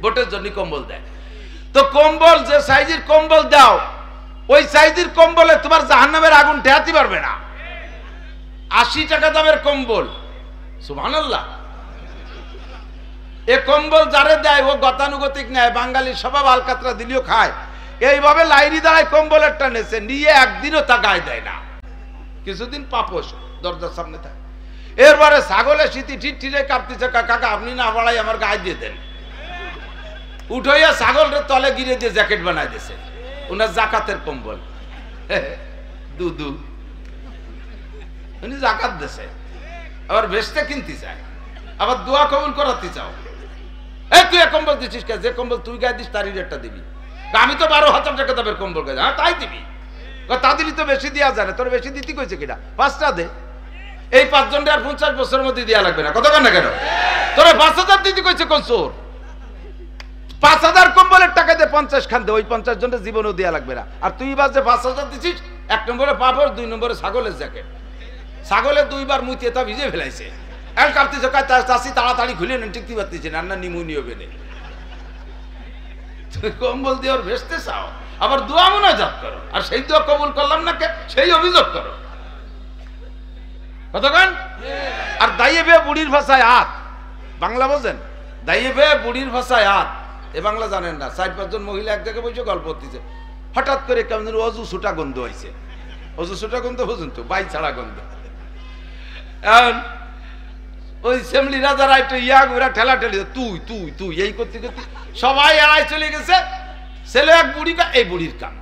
ভোটের জন্য কম্বল দেয়। তো কম্বল যে সাইজের কম্বল দাও ওই সাইজের কম্বলে তোমার জাহান্নামের আগুন ঠেকাতে পারবে না। 80 টাকা দামের কম্বল, সুবহানাল্লাহ। এ কম্বল যারে দেয় ও গতানুগতিক নেয়, বাঙালি স্বভাব আলকাতরা দিলেও খায়। এইভাবে লাইরি দাঁড়ায় কম্বলেরটা নেছে, নিয়ে একদিনও তা গায়ে দেয় না, কিছুদিন পাপোশ দরজার সামনে থাকে। এরপরে ছাগলের শীতি ঠিক ঠিরে কাঁপতেছে, কাকা আপনি না বাড়াই আমার গায়ে দিয়ে দেন। উঠাইয়া ছাগলের তলে গিরে দিয়ে জ্যাকেট বানাই দিয়েছে, ওনার জাকাতের কম্বল। দুদু উনি জাকাত দিয়েছে, আবার বেচতে কিনতে চায়, আবার দোয়া কবুল করাতে চাও। তুই এক কম্বল দিচ্ছিস, যে কম্বল তুই গায়ে দিস তারই রেটটা দিবি। আমি তো 12,000 টাকা দামের কম্বল গায়ে, হ্যাঁ তাই দিবি। তা দিবি তো বেশি দেওয়া যায় না, তোর বেশি দিতে কইছে কিনা, 5টা দে। এই 5 জনটা আর 50 বছরের মধ্যে দেওয়া লাগবে না, কত কেন কেন তোর 5,000 দিতে কইছে কোন চোর। 5,000 কম্বলের টাকা দিয়ে 50 খান দে, ওই 50 জনের জীবনও দেওয়া লাগবে না। আর তুই বাস যে 5,000 দিছিস, 1 নম্বরে পাপড়, 2 নম্বরে ছাগলের জ্যাকেট। ছাগলের 2বার মুতিয়ে তা ভিজে ফেলাইছে, এক কাঁপতেছে, চাষি তাড়াতাড়ি খুলে নেন, টিকতে পারতেছে না, না নিমুনি হবে না। কম্বল দিয়ে ওর ভেসতে চাও, আবার দোয়া মুনাজাত করো, আর সেই দোয়া কবুল করলাম না কে সেই অভিযোগ করো, কতক্ষণ। আর দাইয়ে বে বুড়ির ভাষায় হাত, বাংলা বোঝেন? দাইয়ে বে বুড়ির ভাষায় হাত, এ বাংলা জানেন না। 4-5 জন মহিলা এক জায়গায় বসে গল্প করতেছে, হঠাৎ করে কেমন অজু ছুটা গন্ধ হয়েছে। অজু ছুটা গন্ধ বুঝুন তো, বাই ছাড়া গন্ধ। ওই সেমলি রাজারা একটু ঘুরা ঠেলা ঠেলি, তুই তুই তুই এই করতে করতে সবাই এড়াই চলে গেছে। ছেলে এক বুড়ি, এই বুড়ির কাম।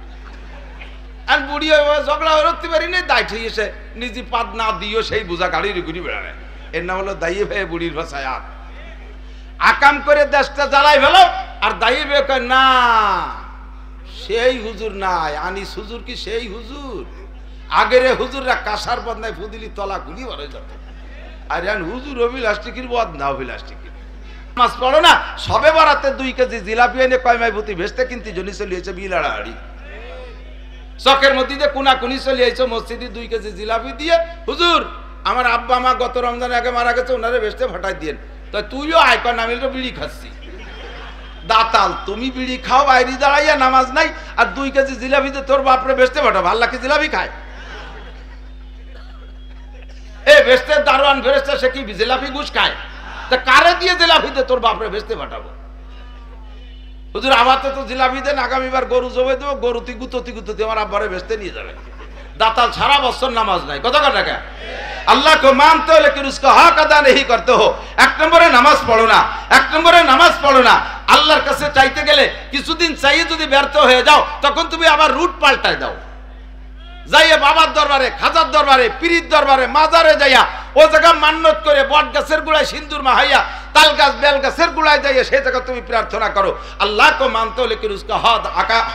আর বুড়ি ঝগড়া রুখতে পারি না, দায় ঠিক এসে নিজে পাত না দিও সেই বোঝা গাড়ির ঘুরি বেড়ায়। এর নাম হলো দাইয়ে ভাই বুড়ির ভাষায় হাত। আকাম করে দেশটা জ্বালাই ফেলো, আর দাইয়ে বে কয় না সেই হুজুর নাই, আনিস হুজুর কি সেই হুজুর? আগের হুজুররা কাঁসার বদনায় ফুদিলি তলা গুলি ভরে যেত, আর হুজুর অভিলাষ্টিকির বদ না অভিলাষ্টিকির। মাছ পড়ো না, সবে বারাতে 2 কেজি জিলাপি এনে কয়মাই ভূতি ভেস্তে কিনতে জনি চলিয়েছে বিলাড়াহাড়ি। চকের মধ্যে দিয়ে কুনাকুনি চলিয়েছে মসজিদে 2 কেজি জিলাপি দিয়ে, হুজুর আমার আব্বা মা গত রমজান আগে মারা গেছে, ওনারে ভেস্তে ফাটাই দিয়েন। তো তুইও আয়কর নামিল তো বিড়ি খাচ্ছি। দাতাল, তুমি বিড়ি খাও বাইরে দাঁড়াইয়া, নামাজ নাই, আর 2 কেজি জিলাপিতে তোর বাপরে ভেস্তে ফাটাবো। আল্লাহ কি জিলাপি খায়? এ ভেস্তে দারোয়ান ফেরেশতা সে কি জিলাপি ঘুষ খায়? তা কারে দিয়ে জিলাপিতে তোর বাপরে ভেস্তে ফাটাবো? হুজুর আমার তো জিলাপি দেন, আগামীবার গরু জবাই দেবো, গরুতি গুততি গুততি আমার আব্বারে ভেস্তে নিয়ে যাবে। দাতাল সারা বছর নামাজ নাই, কত টাকা। আল্লাহ को मानते हो लेकिन उसका हक अदा नहीं करते हो। 1 নম্বরে নামাজ পড়ো না, 1 নম্বরে নামাজ পড়ো না। আল্লাহর কাছে চাইতে গেলে কিছুদিন চাইয়ে যদি ব্যর্থ হয়ে যাও, তখন তুমি আবার রুট পাল্টায় দাও। যাইয়া বাবার দরবারে, খাজার দরবারে, পীরের দরবারে, মাজারে যাইয়া ও জায়গা মান্নত করে বট গাছের গোড়ায় সিন্দুর মাহাইয়া, তাল গাছ বেল গাছের গোড়ায় যাইয়া সেই জায়গা তুমি প্রার্থনা করো। আল্লাহ को मानते हो लेकिन उसका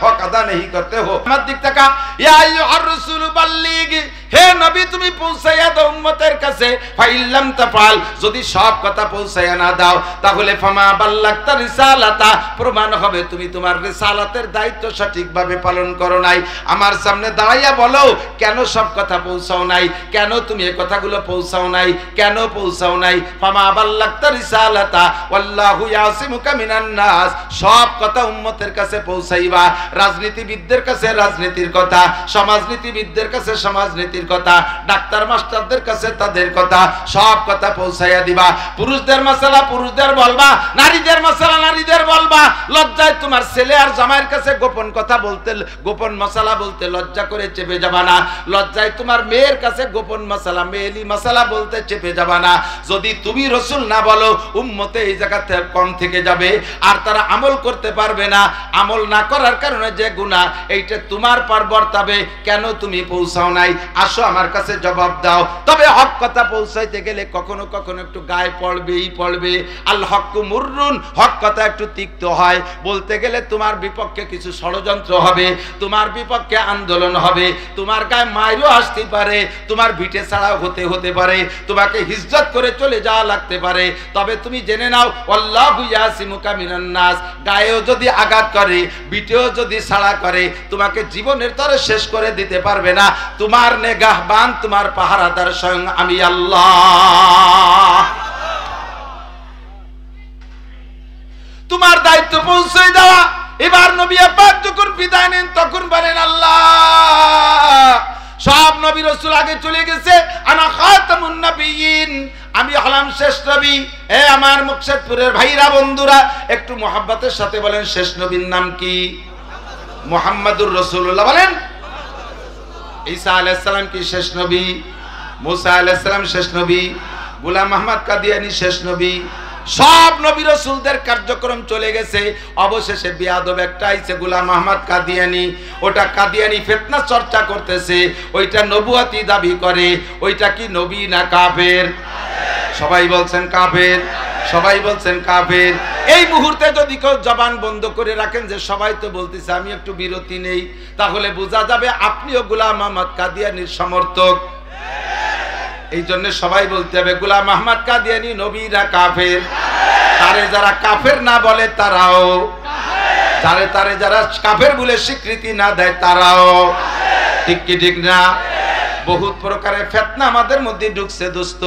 हक अदा नहीं करते हो। আমার দিক থেকে ইয়া আইয়ুহার রাসূল বাল্লিগ, হে নবী তুমি পৌঁছাইয়া দাও উম্মতের কাছে। ফাইল্লাম তাফাল, যদি সব কথা পৌঁছাইয়া না দাও তাহলে ফামা বাল্লাগতা রিসালাতা, প্রমাণ হবে তুমি তোমার রিসালাতের দায়িত্ব সঠিকভাবে পালন করো নাই। আমার সামনে দাঁড়াইয়া বলো কেন সব কথা পৌঁছাও নাই, কেন তুমি এই কথাগুলো পৌঁছাও নাই, কেন পৌঁছাও নাই। ফামা বাল্লাগতা রিসালাতা ওয়াল্লাহু ইয়াসিমুকা মিনান নাস, সব কথা উম্মতের কাছে পৌঁছাইবা। রাজনীতিবিদদের কাছে রাজনীতির কথা, সমাজনীতিবিদদের কাছে সমাজনীতির কথা, ডাক্তার মাস্টারদের কাছে তাদের কথা, সব কথা পৌঁছাইয়া দিবা। পুরুষদের মাসালা পুরুষদের বলবা, নারীদের মাসালা নারীদের বলবা। লজ্জায় তোমার ছেলে আর জামাইয়ের কাছে গোপন কথা বলতে, গোপন মশালা বলতে লজ্জা করে চেপে যাবা না। লজ্জায় তোমার মেয়ের কাছে গোপন মশালা, মেয়েলি মশালা বলতে চেপে যাবা না। যদি তুমি রসুল না বলো উম্মতে এই জায়গাতে কম থেকে যাবে, আর তারা আমল করতে পারবে না। আমল না করার কারণে যে গুনাহ, এইটা তোমার পার বর্তাবে। কেন তুমি পৌঁছাও নাই? আসো আমার কাছে জবাব দাও। তবে হক কথা পৌঁছাইতে গেলে কখনো কখনো একটু গায়ে পড়বেই পড়বে। আল হক্কু মুররুন, হক কথা একটু তিক্ত হয়। বলতে গেলে তোমার বিপক্ষে কিছু ষড়যন্ত্র হবে, তোমার বিপক্ষে আন্দোলন হবে, তোমার গায়ে মাইরও আসতে পারে, তোমার ভিটে ছাড়াও হতে পারে, তোমাকে হিজরত করে চলে যাওয়া লাগতে পারে। তবে তুমি জেনে নাও আল্লাহু ইয়াসিমুকা মিনান নাস, গায়েও যদি আঘাত করে, ভিটেও যদি ছাড়া করে, তোমাকে জীবনের তরে শেষ করে দিতে পারবে না। তোমার নেগাহবান, তোমার পাহারাদার স্বয়ং আমি আল্লাহ। তোমার দায়িত্ব পৌঁছে দেওয়া। এবার নবী পাক যখন বিদায় নেন তখন বলেন আল্লাহ সব নবী রাসূল আগে চলে গেছে, আনা খাতামুন নবিয়্যিন, আমি হলাম শেষ নবী। এ আমার মুকশেদপুরের ভাইরা বন্ধুরা একটু মোহাব্বতের সাথে বলেন শেষ নবীর নাম কি? মুহাম্মাদুর রাসূলুল্লাহ। বলেন ঈসা আলাইহিস সালাম কি শেষ নবী? মুসা আলাইহিস সালাম শেষ নবী? গোলাম আহমদ কাদিয়ানী শেষ নবী? সব নবী রাসূলদের কার্যক্রম চলে গেছে, অবশেষে বিয়াদব একটা আইছে গোলাম আহমদ কাদিয়ানী। ওটা কাদিয়ানী ফিতনা চর্চা করতেছে, ওইটা নবুয়তি দাবি করে। ওইটা কি নবী না কাফের? সবাই বলছেন কাফের, সবাই বলছেন কাফের। এই মুহূর্তে যদি কেউ জবান বন্ধ করে রাখেন যে সবাই তো বলতেছে আমি একটু বিরতি নেই, তাহলে বোঝা যাবে আপনিও গোলাম আহমদ কাদিয়ানীর সমর্থক। এই জন্য সবাই বলতে হবে গোলাম আহমদ কাদিয়ানী নবী না কাফের? তারে যারা কাফের না বলে তারাও, তারে যারা কাফের বলে স্বীকৃতি না দেয় তারাও। ঠিক কি ঠিক না? বহুত প্রকারের ফিতনা আমাদের মধ্যে ঢুকছে দোস্ত,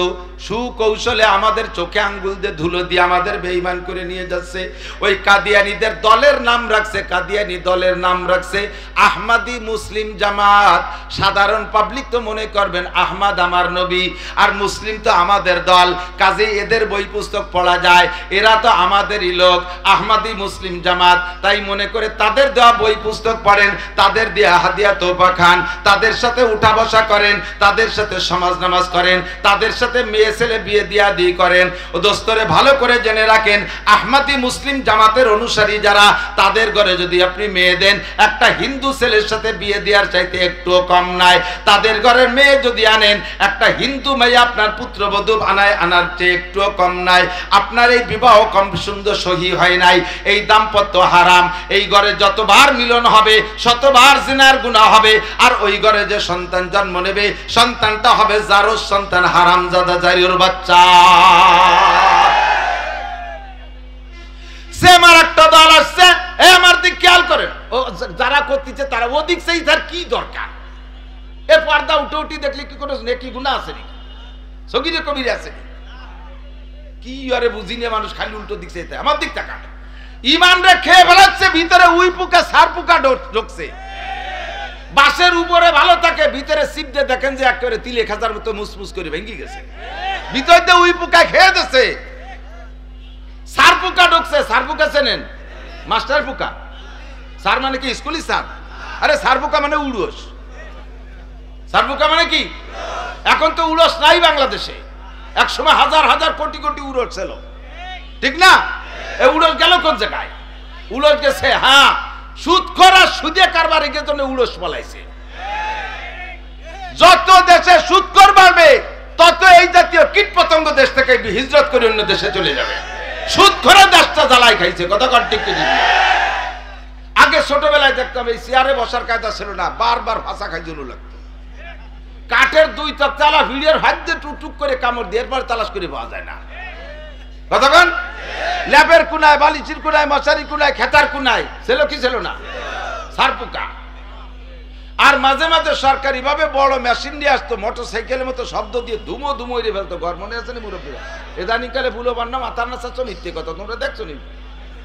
সুকৌশলে আমাদের চোখে আঙ্গুল দিয়ে ধুলো দিয়ে আমাদের বেঈমান করে নিয়ে যাচ্ছে। ওই কাদিয়ানীদের দলের নাম রাখছে, কাদিয়ানী দলের নাম রাখছে আহমদি মুসলিম জামাত। সাধারণ পাবলিক তো মনে করবেন আহমদ আমার নবী আর মুসলিম তো আমাদের দল, কাজেই এদের বই পুস্তক পড়া যায়, এরা তো আমাদেরই লোক, আহমদি মুসলিম জামাত। তাই মনে করে তাদের দেওয়া বই পুস্তক পড়েন, তাদের দেওয়া হাদিয়া তোফা খান, তাদের সাথে উঠা বসা করেন, তাদের সাথে সমাজ নামাজ করেন, তাদের সাথে মেয়ে ছেলে বিয়ে দিয়া দিয়ে করেন। ও দোস্তরে ভালো করে জেনে রাখেন আহমদি মুসলিম জামাতের অনুসারী যারা, তাদের ঘরে যদি আপনি মেয়ে দেন একটা হিন্দু ছেলের সাথে বিয়ে দেওয়ার চাইতে একটুও কম নাই। তাদের ঘরের মেয়ে যদি আনেন একটা হিন্দু মেয়ে আপনার পুত্রবধূ আনার চেয়ে একটুও কম নাই। আপনার এই বিবাহ কম সুন্দর সহি হয় নাই, এই দাম্পত্য হারাম। এই ঘরে যতবার মিলন হবে শতবার জিনার গুনাহ হবে, আর ওই ঘরে যে সন্তান জন্ম নেবে সন্তানটা হবে জারজ সন্তান, হারামজাদা জারির বাচ্চা। সে আমার একটা দল আসছে, এই আমার দিক খেয়াল করেন, ও যারা করতেছে তারা ওদিক সেই তার কি দরকার? এ পর্দা উঠে উঠি দেখলে কি কোনো নেকি গুনাহ আছে নাকি? সগীরে কবিরে আছে কি? আরে বুঝিনি মানুষ খালি উল্টো দিক চাইতে, আমার দিক তাকান। ইমান রে খেয়ে ফেলাচ্ছে, ভিতরে উই পোকা সার পোকা ঢুকছে। বাসের উপরে ভালো থাকে, ভিতরে সিপ দিয়ে দেখেন যে একেবারে তিলে খাজার মতো মুসমুস করে ভেঙে গেছে, ভিতর দিয়ে উই পোকা খেয়ে দিচ্ছে। সার পোকা ঢুকছে। সার পোকা চেনেন? মাস্টার পোকা। সার মানে কি? স্কুলি সার। আরে সার পোকা মানে উড়োস। সার পোকা মানে কি? এখন তো উড়োস নাই বাংলাদেশে, একসময় হাজার হাজার কোটি কোটি উড়োস ছিল, ঠিক না? এই উড়োস গেল কোন জায়গায়? উড়োস গেছে হ্যাঁ সুদখোর আর সুদে কারবারের জন্য উড়োস পালাইছে। যত দেশে সুদখোর বাড়বে তত এই জাতীয় কীট পতঙ্গ দেশ থেকে হিজরত করে অন্য দেশে চলে যাবে। সুদখোরের দেশটা জ্বালাই খাইছে, কথা কর ঠিক ঠিক। আগে ছোটবেলায় দেখতাম এই চেয়ারে বসার কায়দা ছিল না, বারবার ফাঁসা খাই জন্য লাগতো। কাঠের দুই তালা ভিড়ের হাত দিয়ে টুকটুক করে কামড় দিয়ে এরপর তালাশ করে পাওয়া যায় না, কতক্ষণ? ল্যাবের কুনায়, বালিচির কুনায়, মশারি কুনায়, খেতার কুনায় ছিল কি ছিল না? সার পোকা। আর মাঝে মাঝে সরকারি ভাবে বড় মেশিন দিয়ে আসতো, মোটরসাইকেলের মতো শব্দ দিয়ে ধুমো ধুমো এড়ে ফেলতো ঘর। মনে আছে না মুরব্বীরা? এদানিকালে ভুলো বান্না মাথার না চাচ্ছ মিথ্যে কথা, তোমরা দেখছো নি?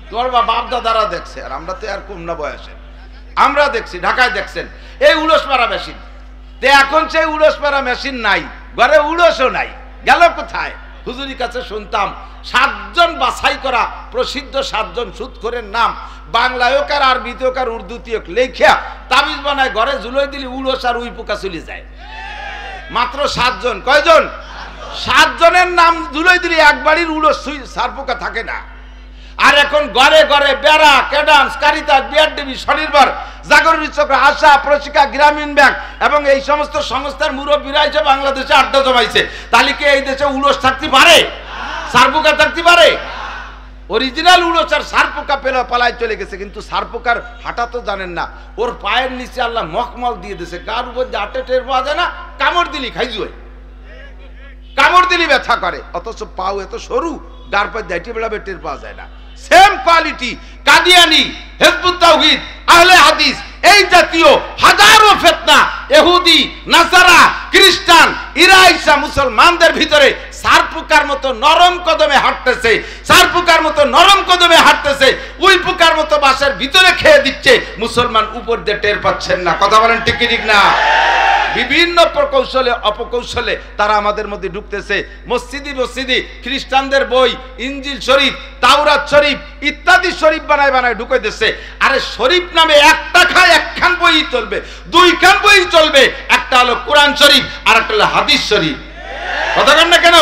তোমার বাপ দাদারা দেখছে, আর আমরা তো আর কম না বয়সে, আমরা দেখছি, ঢাকায় দেখছেন এই উড়োস মারা মেশিন। তো এখন সেই উড়োস মারা মেশিন নাই, ঘরে উড়োসও নাই, গেল কোথায়? হুজুরির কাছে শুনতাম 7 জন বাছাই করা প্রসিদ্ধ 7 জন সুদখোরের নাম বাংলায় হোক আর আরবিতে হোক আর উর্দুতে হোক লেখা তাবিজ বানায় ঘরে ঝুলোই দিলি উড়োস আর উই পোকা চলে যায়। মাত্র 7 জন। কয়জন? 7 জনের নাম ঝুলোই দিলি এক বাড়ির উড়োস সার পোকা থাকে না। আর এখন ঘরে ঘরে বেড়া, ক্যাডান্স, কারিতাস, বিআরডিবি, স্বনির্ভর, জাগরণী চক্র, আশা, প্রশিকা, গ্রামীণ ব্যাংক এবং এই সমস্ত সংস্থার মুরব্বীরা এসে বাংলাদেশে আড্ডা জমাইছে। তাহলে কি এই দেশে উড়োস থাকতে পারে? সার পোকা থাকতে পারে? অরিজিনাল উড়োস আর সার পোকা পালায় চলে গেছে, কিন্তু সার পোকার হাঁটা তো জানেন না, ওর পায়ের নিচে আল্লাহ মখমল দিয়ে দিয়েছে, গার উপর যে আটে টের পাওয়া যায় না, কামড় দিলি খাইজুয়ে, কামড় দিলি ব্যথা করে, অথচ পাও এত সরু, গার পায়ে দাইটি বেড়াবে টের পাওয়া যায় না। সেম কোয়ালিটি কাদিয়ানি, হিজবুত তাওহীদ, আহলে হাদিস, এই জাতীয় হাজারো ফিতনা ইহুদি, নাসারা, খ্রিস্টান, ইরাইসা মুসলমানদের ভিতরে সারপুকার মতো নরম কদমে হাঁটতেছে, সারপুকার মতো নরম কদমে হাঁটতেছে, উই পুকার মতো বাসার ভিতরে খেয়ে দিচ্ছে, মুসলমান উপর দিয়ে টের পাচ্ছেন না। কথা বলেন ঠিক কি ঠিক না? বিভিন্ন প্রকৌশলে অপকৌশলে তারা আমাদের মধ্যে ঢুকতেছে। মসজিদি মসজিদি খ্রিস্টানদের বই, ইঞ্জিল শরীফ, তাওরাত শরীফ ইত্যাদি শরীফ বানায় বানায় ঢুকে দিচ্ছে। আরে শরীফ নামে একটা খায় একখান বই চলবে, দুইখান বই চলবে, একটা হলো কোরআন শরীফ আর একটা হলো হাদিস শরীফ। কথা বলেন না কেন?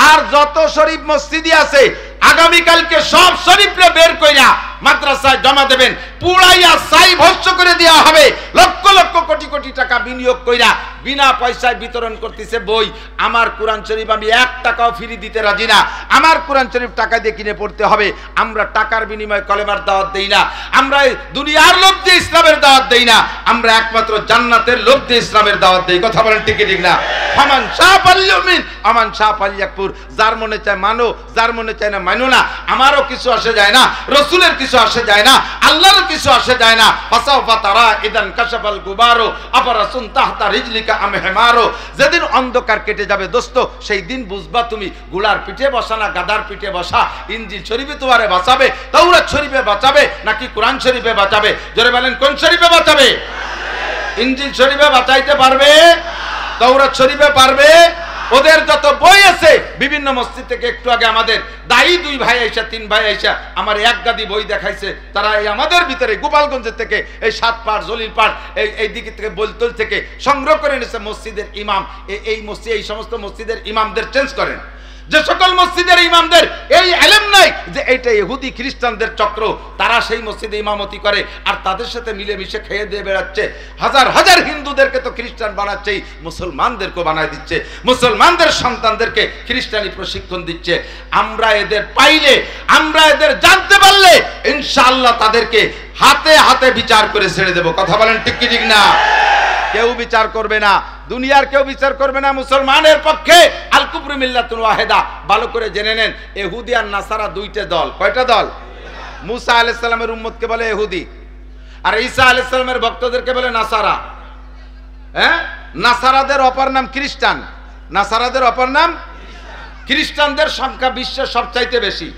আর যত শরীফ মসজিদি আছে আগামীকালকে সব শরীফরে বের কইরা মাদ্রাসায় জমা দেবেন, পুরাইয়া ছাই ভস্ম করে দেওয়া হবে। লক্ষ লক্ষ কোটি কোটি টাকা বিনিয়োগ কইরা বিনা পয়সায় বিতরণ করতেছে বই। আমার কোরআন শরীফ আমি 1 টাকাও ফ্রি দিতে রাজি না। আমার কোরআন শরীফ টাকা দিয়ে কিনে পড়তে হবে। আমরা টাকার বিনিময়ে কলেমার দাওয়াত দেই না, আমরা দুনিয়ার লোভ দিয়ে ইসলামের দাওয়াত দেই না, আমরা একমাত্র জান্নাতের লোভ দিয়ে ইসলামের দাওয়াত দেই। কথা বলেন ঠিক ঠিক না? ফামান শাআ ফালইউমিন আমান শাআ ফালইয়াকফুর। যার মনে চায় মানো, যার মনে চায় না মানো না। আমারও কিছু আসে যায় না, রাসূলের কিছু আসে যায় না, আল্লাহর কিছু আসে যায় না। ফাসাফা তারা ইদান কাশাফাল গুবারো আবারাসুন তাহতা রিজলিকা আম হিমারো। যেদিন অন্ধকার কেটে যাবে দোস্ত, সেই দিন বুঝবা তুমি ঘোড়ার পিঠে বসা না গাধার পিঠে বসা। ইনজিল শরীফে তোমারে বাঁচাবে, তাওরাত শরীফে বাঁচাবে নাকি কোরআন শরীফে বাঁচাবে? জোরে বলেন কোন শরীফে বাঁচাবে? ইনজিল শরীফে বাঁচাইতে পারবে? তাওরাত শরীফে পারবে? ওদের যত বই আছে বিভিন্ন মসজিদ থেকে, একটু আগে আমাদের দায়ী 2 ভাই আইসা 3 ভাই আইসা আমার এক গাদি বই দেখাইছে। তারা এই আমাদের ভিতরে গোপালগঞ্জের থেকে এই 7 পাড় জলিল পাড় এই দিকে থেকে বলতল থেকে সংগ্রহ করে এনেছে মসজিদের ইমাম। এই মসজিদ, এই সমস্ত মসজিদের ইমামদের চেঞ্জ করেন। যে সকল মসজিদের ইমামদের এই ইলম নাই যে এটা ইহুদি খ্রিস্টানদের চক্র, তারা সেই মসজিদে ইমামতি করে আর তাদের সাথে মিলেমিশে খেয়ে দিয়ে বেড়াচ্ছে। হাজার হাজার হিন্দুদেরকে তো খ্রিস্টান বানাচ্ছেই, মুসলমানদেরকেও বানায় দিচ্ছে, মুসলমানদের সন্তানদেরকে খ্রিস্টানি প্রশিক্ষণ দিচ্ছে। আমরা এদের পাইলে, আমরা এদের জানতে পারলে ইনশাআল্লাহ তাদেরকে হাতে হাতে বিচার করে ছেড়ে দেব। কথা বলেন ঠিক কি ঠিক না? কেউ বিচার করবে না, দুনিয়ার কেউ বিচার করবে না মুসলমানের পক্ষে। আল কুফরু মিল্লাতুন ওয়াহিদা। ভালো করে জেনে নেন, ইহুদি আর নাসারা 2টা দল। কয়টা দল? মুসা আলাইহিস সালামের উম্মতকে বলে ইহুদি, আর ঈসা আলাইহিস সালামের ভক্তদেরকে বলে নাসারা। হ্যাঁ, নাসারাদের অপর নাম খ্রিস্টান। নাসারাদের অপর নাম খ্রিস্টানদের সংখ্যা বিশ্বের সবচাইতে বেশি,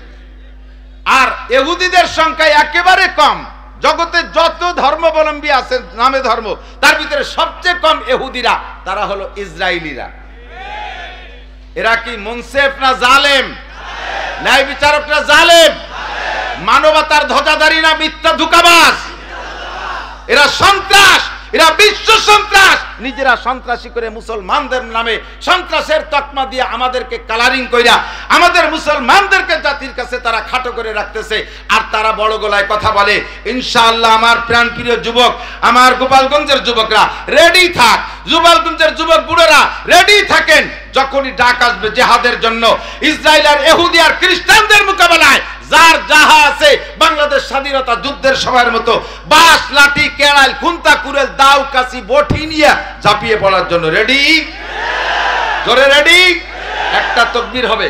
আর ইহুদিদের সংখ্যা একেবারে কম। জগতে যত ধর্মাবলম্বী আছে নামে ধর্ম, তার ভিতরে সবচেয়ে কম ইহুদিরা। তারা হলো ইসরায়েলিরা। এরা কি মুনসিফ না জালেম? ন্যায় বিচারক না জালেম? মানবতার ধ্বজাধারী না মিথ্যা ধোঁকাবাজ? এরা সন্ত্রাস, এরা বিশ্ব সন্ত্রাস। নিজেরা সন্ত্রাসী করে মুসলমানদের নামে সন্ত্রাসের তকমা দিয়ে আমাদেরকে কালারিং কইরা আমাদের মুসলমানদেরকে জাতির কাছে তারা খাটো করে রাখতেছে। আর তারা বড় গলায় কথা বলে। ইনশাআল্লাহ আমার প্রাণপ্রিয় যুবক, আমার গোপালগঞ্জের যুবকরা রেডি থাক, গোপালগঞ্জের যুবক বুড়োরা রেডি থাকেন। যখনই ডাক আসবে জিহাদের জন্য, ইসরায়েল আর ইহুদি আর খ্রিস্টানদের মোকাবেলায় যার যাহা আছে বাংলাদেশ স্বাধীনতা যুদ্ধের সময়ের মতো বাঁশ, লাঠি, কেরাল, খুন্তা, কুড়েল, দাও, কাশি, বটি নিয়ে ঝাঁপিয়ে পড়ার জন্য রেডি? জোরে রেডি? একটা তাকবীর হবে।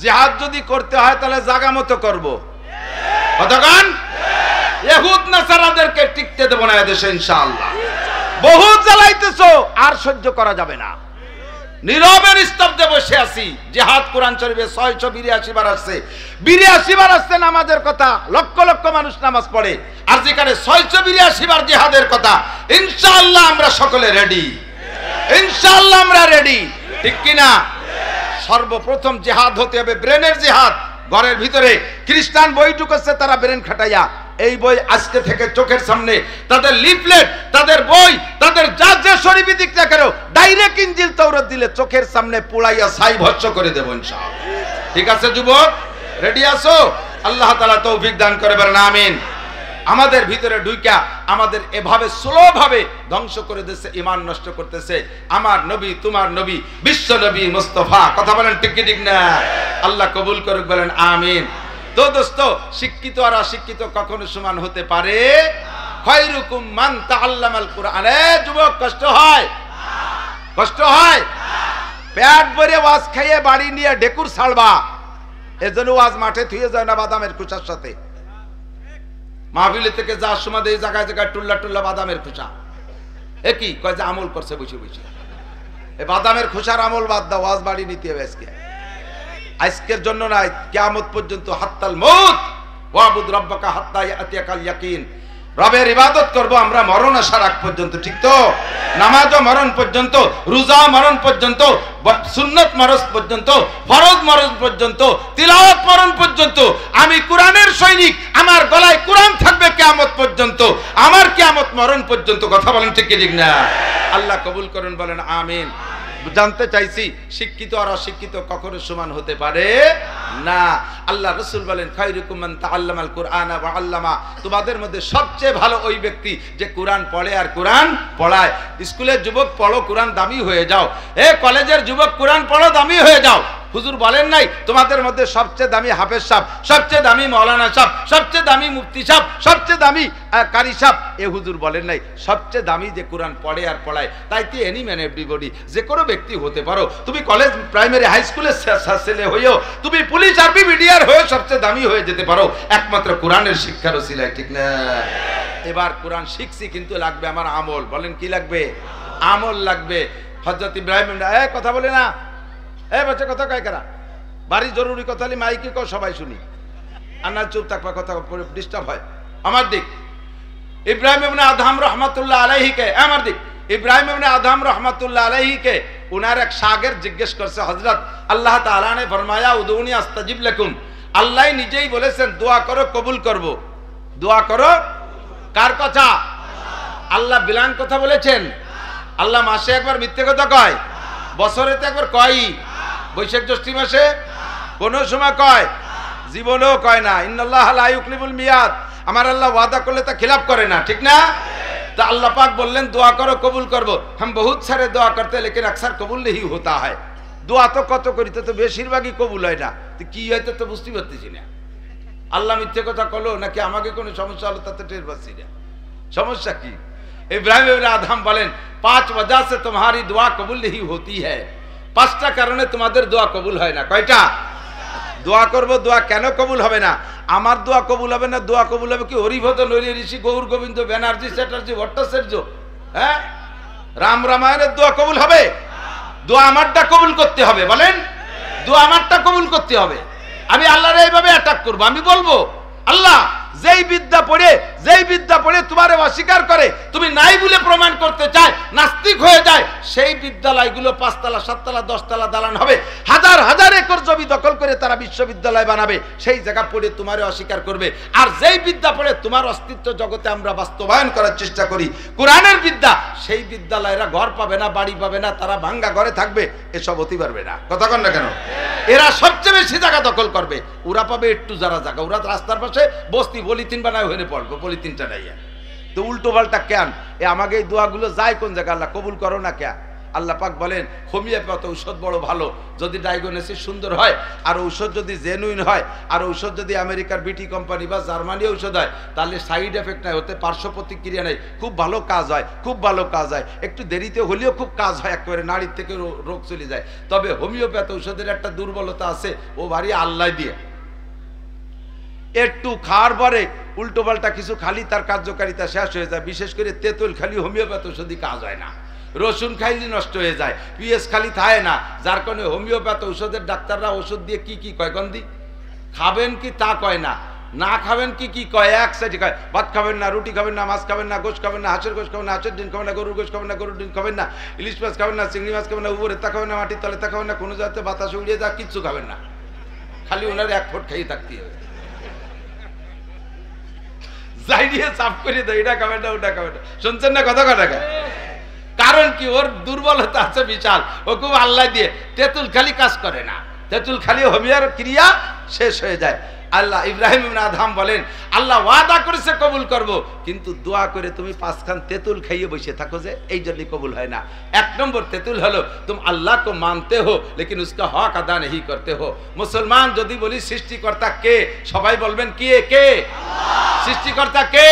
জিহাদ যদি করতে হয় তাহলে জায়গা মতো করব। কতক্ষণ? ইহুদ নাসারাদেরকে টিকতে দেব না এদেশে ইনশাআল্লাহ। বহু জ্বালাইতেছো, আর সহ্য করা যাবে না। নীরবে নিস্তব্ধে বসে আছি। জিহাদ কোরআন শরীফে 682 বার আসছে। 82 বার আসছে নামাজের কথা, লক্ষ লক্ষ মানুষ নামাজ পড়ে। আর যেখানে 682 বার জিহাদের কথা, ইনশাআল্লাহ আমরা সকলে রেডি। ইনশাআল্লাহ আমরা রেডি, ঠিক কি না? সর্বপ্রথম জিহাদ হতে হবে ব্রেনের জিহাদ। ঘরের ভিতরে খ্রিস্টান বই ঢুকাচ্ছে, তারা ব্রেন খাটাইয়া। এই বই আজকে থেকে চোখের সামনে, তাদের লিফলেট, তাদের বই, তাদের যা যে শরীফি দিক না কেন, ডাইরেক্ট ইনজিল তাওরাত দিলে চোখের সামনে পোড়াইয়া ছাই ভস্ম করে দেব ইনশাআল্লাহ। ঠিক আছে যুবক, রেডি আছো? আল্লাহ তাআলা তৌফিক দান করে বলেন আমিন। আমাদের ভিতরে ঢুইকা আমাদের এভাবে স্লোভাবে ধ্বংস করে দিচ্ছে, ঈমান নষ্ট করতেছে। আমার নবী, তোমার নবী, বিশ্ব নবী মুস্তাফা, কথা বলেন ঠিক কি ঠিক না? আল্লাহ কবুল করুক, বলেন আমিন। তো দোস্ত, শিক্ষিত আর অশিক্ষিত কখনো সমান হতে পারে? খায়রুকুম মান তাআল্লামাল কুরআন। যুবক, কষ্ট হয়? কষ্ট হয়? পেট ভরে ওয়াজ খাইয়ে বাড়ি নিয়ে ঢেকুর ছাড়বা, এজন্য ওয়াজ মাঠে থুয়ে যায় না বাদামের খোসার সাথে। মাহফিলে থেকে যাওয়ার সময় এই জায়গায় জায়গায় টুল্লা টুল্লা বাদামের খোসা। এ কি কয় যে আমল করছে বসে বসে। এই বাদামের খোসার আমল বাদ দাও, ওয়াজ বাড়ি নিতে হবে আজকে। আজকের জন্য নাই, কিয়ামত পর্যন্ত। হাত্তাল মউত ওয়াবুদ রাব্বাকা হাত্তা ইয়াতিয়াকাল ইয়াকিন। রবের ইবাদত করব আমরা মরণ আসার আগ পর্যন্ত, ঠিক তো? নামাজও মরণ পর্যন্ত, রোজা মরণ পর্যন্ত, সুন্নত মরণ পর্যন্ত, ফরজ মরণ পর্যন্ত, তিলাওয়াত মরণ পর্যন্ত। আমি কোরআনের সৈনিক, আমার গলায় কোরআন থাকবে কিয়ামত পর্যন্ত, আমার কিয়ামত মরণ পর্যন্ত। কথা বলেন ঠিক কি ঠিক না? আল্লাহ কবুল করুন, বলেন আমিন। জানতে চাইছি, শিক্ষিত আর অশিক্ষিত কখনো সমান হতে পারে না। আল্লাহ রাসূল বলেন, খায়রুকুম মান তাআল্লামাল কুরআনা ওয়া আল্লামা। তোমাদের মধ্যে সবচেয়ে ভালো ওই ব্যক্তি যে কোরআন পড়ে আর কোরআন পড়ায়। স্কুলের যুবক পড়ো, কোরআন দামি হয়ে যাও। কলেজের যুবক কোরআন পড়ো, দামি হয়ে যাও। হুজুর বলেন নাই তোমাদের মধ্যে সবচেয়ে দামি হাফেজ সাহেব, সবচেয়ে দামি মাওলানা সাহেব, সবচেয়ে দামি মুফতি সাহেব, সবচেয়ে দামি কারি সাহেব? হুজুর বলেন নাই সবচেয়ে দামি যে কোরআন পড়ে আর পড়ায়। তাই তো এনি ম্যান এভরিবডি, যে কোনো ব্যক্তি হতে পারো। তুমি কলেজ, প্রাইমারি, হাই স্কুলের ছেলে হয়েও, তুমি পুলিশ, আর্মি, মিডিয়ার হয়েও সবচেয়ে দামি হয়ে যেতে পারো একমাত্র কোরআনের শিক্ষার ওসিলায়, ঠিক না? এবার কোরআন শিখছি, কিন্তু লাগবে আমার আমল। বলেন কি লাগবে? আমল লাগবে। হযরত ইব্রাহিম, কথা বলে না, বাচ্চা কথা কয় কারা? বাড়ি জরুরি কথা হলে মাইকে কও, সবাই শুনি। আর না চুপ থাকবা, কথা ডিস্টার্ব হয়। আমার দিক ইব্রাহিম ইবনে আদহাম রহমাতুল্লাহ আলাইহিকে, আমার দিক ইব্রাহিম ইবনে আদহাম রহমাতুল্লাহ আলাইহিকে উনার এক শাগির্দ জিজ্ঞেস করছে, হযরত আল্লাহ তাআলা ने फरमाया উদউনি আস্তাজিব লাকুম। আল্লাহ নিজেই বলেছেন দোয়া করো কবুল করব। দোয়া করো, কার কথা? আল্লাহ বিলান কথা বলেছেন? আল্লাহ মাসে একবার মিথ্যে কথা কয়? বছরে তো একবার কয়। বৈশাখ জ্যৈষ্ঠ মাসে কোন সময় কয়? জীবনেও কয় না। ইন্নাল্লাহ লা ইউখলিফুল মিয়াদ। আমার আল্লাহ ওয়াদা করলে তা খিলাফ করে না, ঠিক না? তা আল্লাহ পাক বললেন দোয়া করো কবুল করব। हम बहुत सारे दुआ करते हैं लेकिन अक्सर कबूल नहीं होता है। দোয়া তো কত করিতে তো বেশিরভাগই কবুল হয় না। তো কি হয়তো তো বুঝতে পারতেছি না। আল্লাহ মিথ্যে কথা কলো নাকি আমাকে কোনো সমস্যা হলো তাতে টের পাচ্ছি না। সমস্যা কি? ইব্রাহিম ইবনে আদহাম বলেন, 5 वजह से तुम्हारी दुआ कबूल नहीं होती है। 5টা কারণে তোমাদের দোয়া কবুল হয় না। কয়টা? দোয়া করব, দোয়া কেন কবুল হবে না? আমার দোয়া কবুল হবে না। দোয়া কবুল হবে কি হরিভদ, নরী, ঋষি, গৌর গোবিন্দ, ব্যানার্জি, চ্যাটার্জি, ভট্টাচার্য, রাম রামায়ণের দোয়া কবুল হবে? দোয়া আমারটা কবুল করতে হবে। বলেন, দোয়া আমারটা কবুল করতে হবে। আমি আল্লাহর এইভাবে অ্যাটাক করব। আমি বলবো, আল্লাহ যেই বিদ্যা পড়ে তোমারে অস্বীকার করে, তুমি নাই বলে প্রমাণ করতে চায়, নাস্তিক হয়ে যায়, সেই বিদ্যালয়গুলো 5 তলা, 7 তলা, 10 তলা দালান হবে। হাজার হাজার একর জমি দখল করে তারা বিশ্ববিদ্যালয় বানাবে। সেই জায়গা পড়ে তোমারে অস্বীকার করবে। আর যেই বিদ্যা পড়ে তোমার অস্তিত্ব জগতে আমরা বাস্তবায়ন করার চেষ্টা করি, কোরআনের বিদ্যা, সেই বিদ্যালয়েরা ঘর পাবে না, বাড়ি পাবে না, তারা ভাঙ্গা ঘরে থাকবে। এসব হতে পারবে না। কথা কন না কেন? এরা সবচেয়ে বেশি জায়গা দখল করবে। ওরা পাবে একটু যারা জায়গা, ওরা রাস্তার পাশে বস্তি পলিথিন বানায় হয়ে পড়বো, পলিথিনটা নাই। তো উল্টো পাল্টা কেন? আমাকে এই দোয়াগুলো যায় কোন জায়গা? আল্লাহ কবুল করো না কে? আল্লাহ পাক বলেন, হোমিওপ্যাথি ঔষধ বড় ভালো যদি ডায়াগনোসিস সুন্দর হয়, আর ঔষধ যদি জেনুইন হয়, আর ঔষধ যদি আমেরিকার বিটি কোম্পানি বা জার্মানি ঔষধ হয়, তাহলে সাইড এফেক্ট নাই, হতে পার্শ্ব প্রতিক্রিয়া নেই, খুব ভালো কাজ হয়, খুব ভালো কাজ হয়। একটু দেরিতে হলেও খুব কাজ হয়, একেবারে নাড়ির থেকে রোগ চলে যায়। তবে হোমিওপ্যাথি ঔষধের একটা দুর্বলতা আছে, ও বাড়ি আল্লাহ দিয়ে একটু খাওয়ার পরে উল্টো পাল্টা কিছু খালি তার কার্যকারিতা শেষ হয়ে যায়। বিশেষ করে তেঁতুল খালি হোমিওপ্যাথি ওষুধই কাজ হয় না, রসুন খাইলে নষ্ট হয়ে যায়, পিঁয়াজ খালি থাকে না। যার কারণে হোমিওপ্যাথি ঔষধের ডাক্তাররা ওষুধ দিয়ে কি কি কয় গন্ধি খাবেন কি তা কয় না, না খাবেন কি কি কয় এক সাইডে কয়, ভাত খাবেন না, রুটি খাবেন না, মাছ খাবেন না, গোশ খাবেন না, হাঁসের গোশ খাবেন না, হাঁসের ডিম খাবেন না, গরুর গোশ খাবেন না, গরুর ডিম খাবেন না, ইলিশ মাছ খাবেন না, চিংড়ি মাছ খাবেন না, উপরে তা খাবেন না, মাটির তলে তা খাবেন না, কোনো জায়গাতে বাতাসে উড়িয়ে যা কিচ্ছু খাবেন না, খালি ওনার 1 ফুট খেয়ে থাকতে হবে। যাই দিয়ে চাপ করে দেয়, এটা খাবেন না, ওটা খাবেন না। শুনছেন না কথা কথা? কারণ কি? ওর দুর্বলতা আছে বিশাল। ও খুব আল্লাহ দিয়ে তেঁতুল খালি কাজ করে না, তেঁতুল খালি হোমিওর ক্রিয়া শেষ হয়ে যায়। আল্লাহ ইব্রাহিম ইবনে আদহাম বলেন আল্লাহ ওয়াদা করেছে কবুল করব, কিন্তু দোয়া করে তুমি 5 খান তেঁতুল খাইয়ে বসে থাকো যে, এই জন্যই কবুল হয় না। 1 নম্বর তেঁতুল হলো তুম আল্লাহ को मानते हो लेकिन उसका हक अदा नहीं करते हो। মুসলমান যদি বলি সৃষ্টিকর্তা কে, সবাই বলবেন কে? কে সৃষ্টিকর্তা? কে?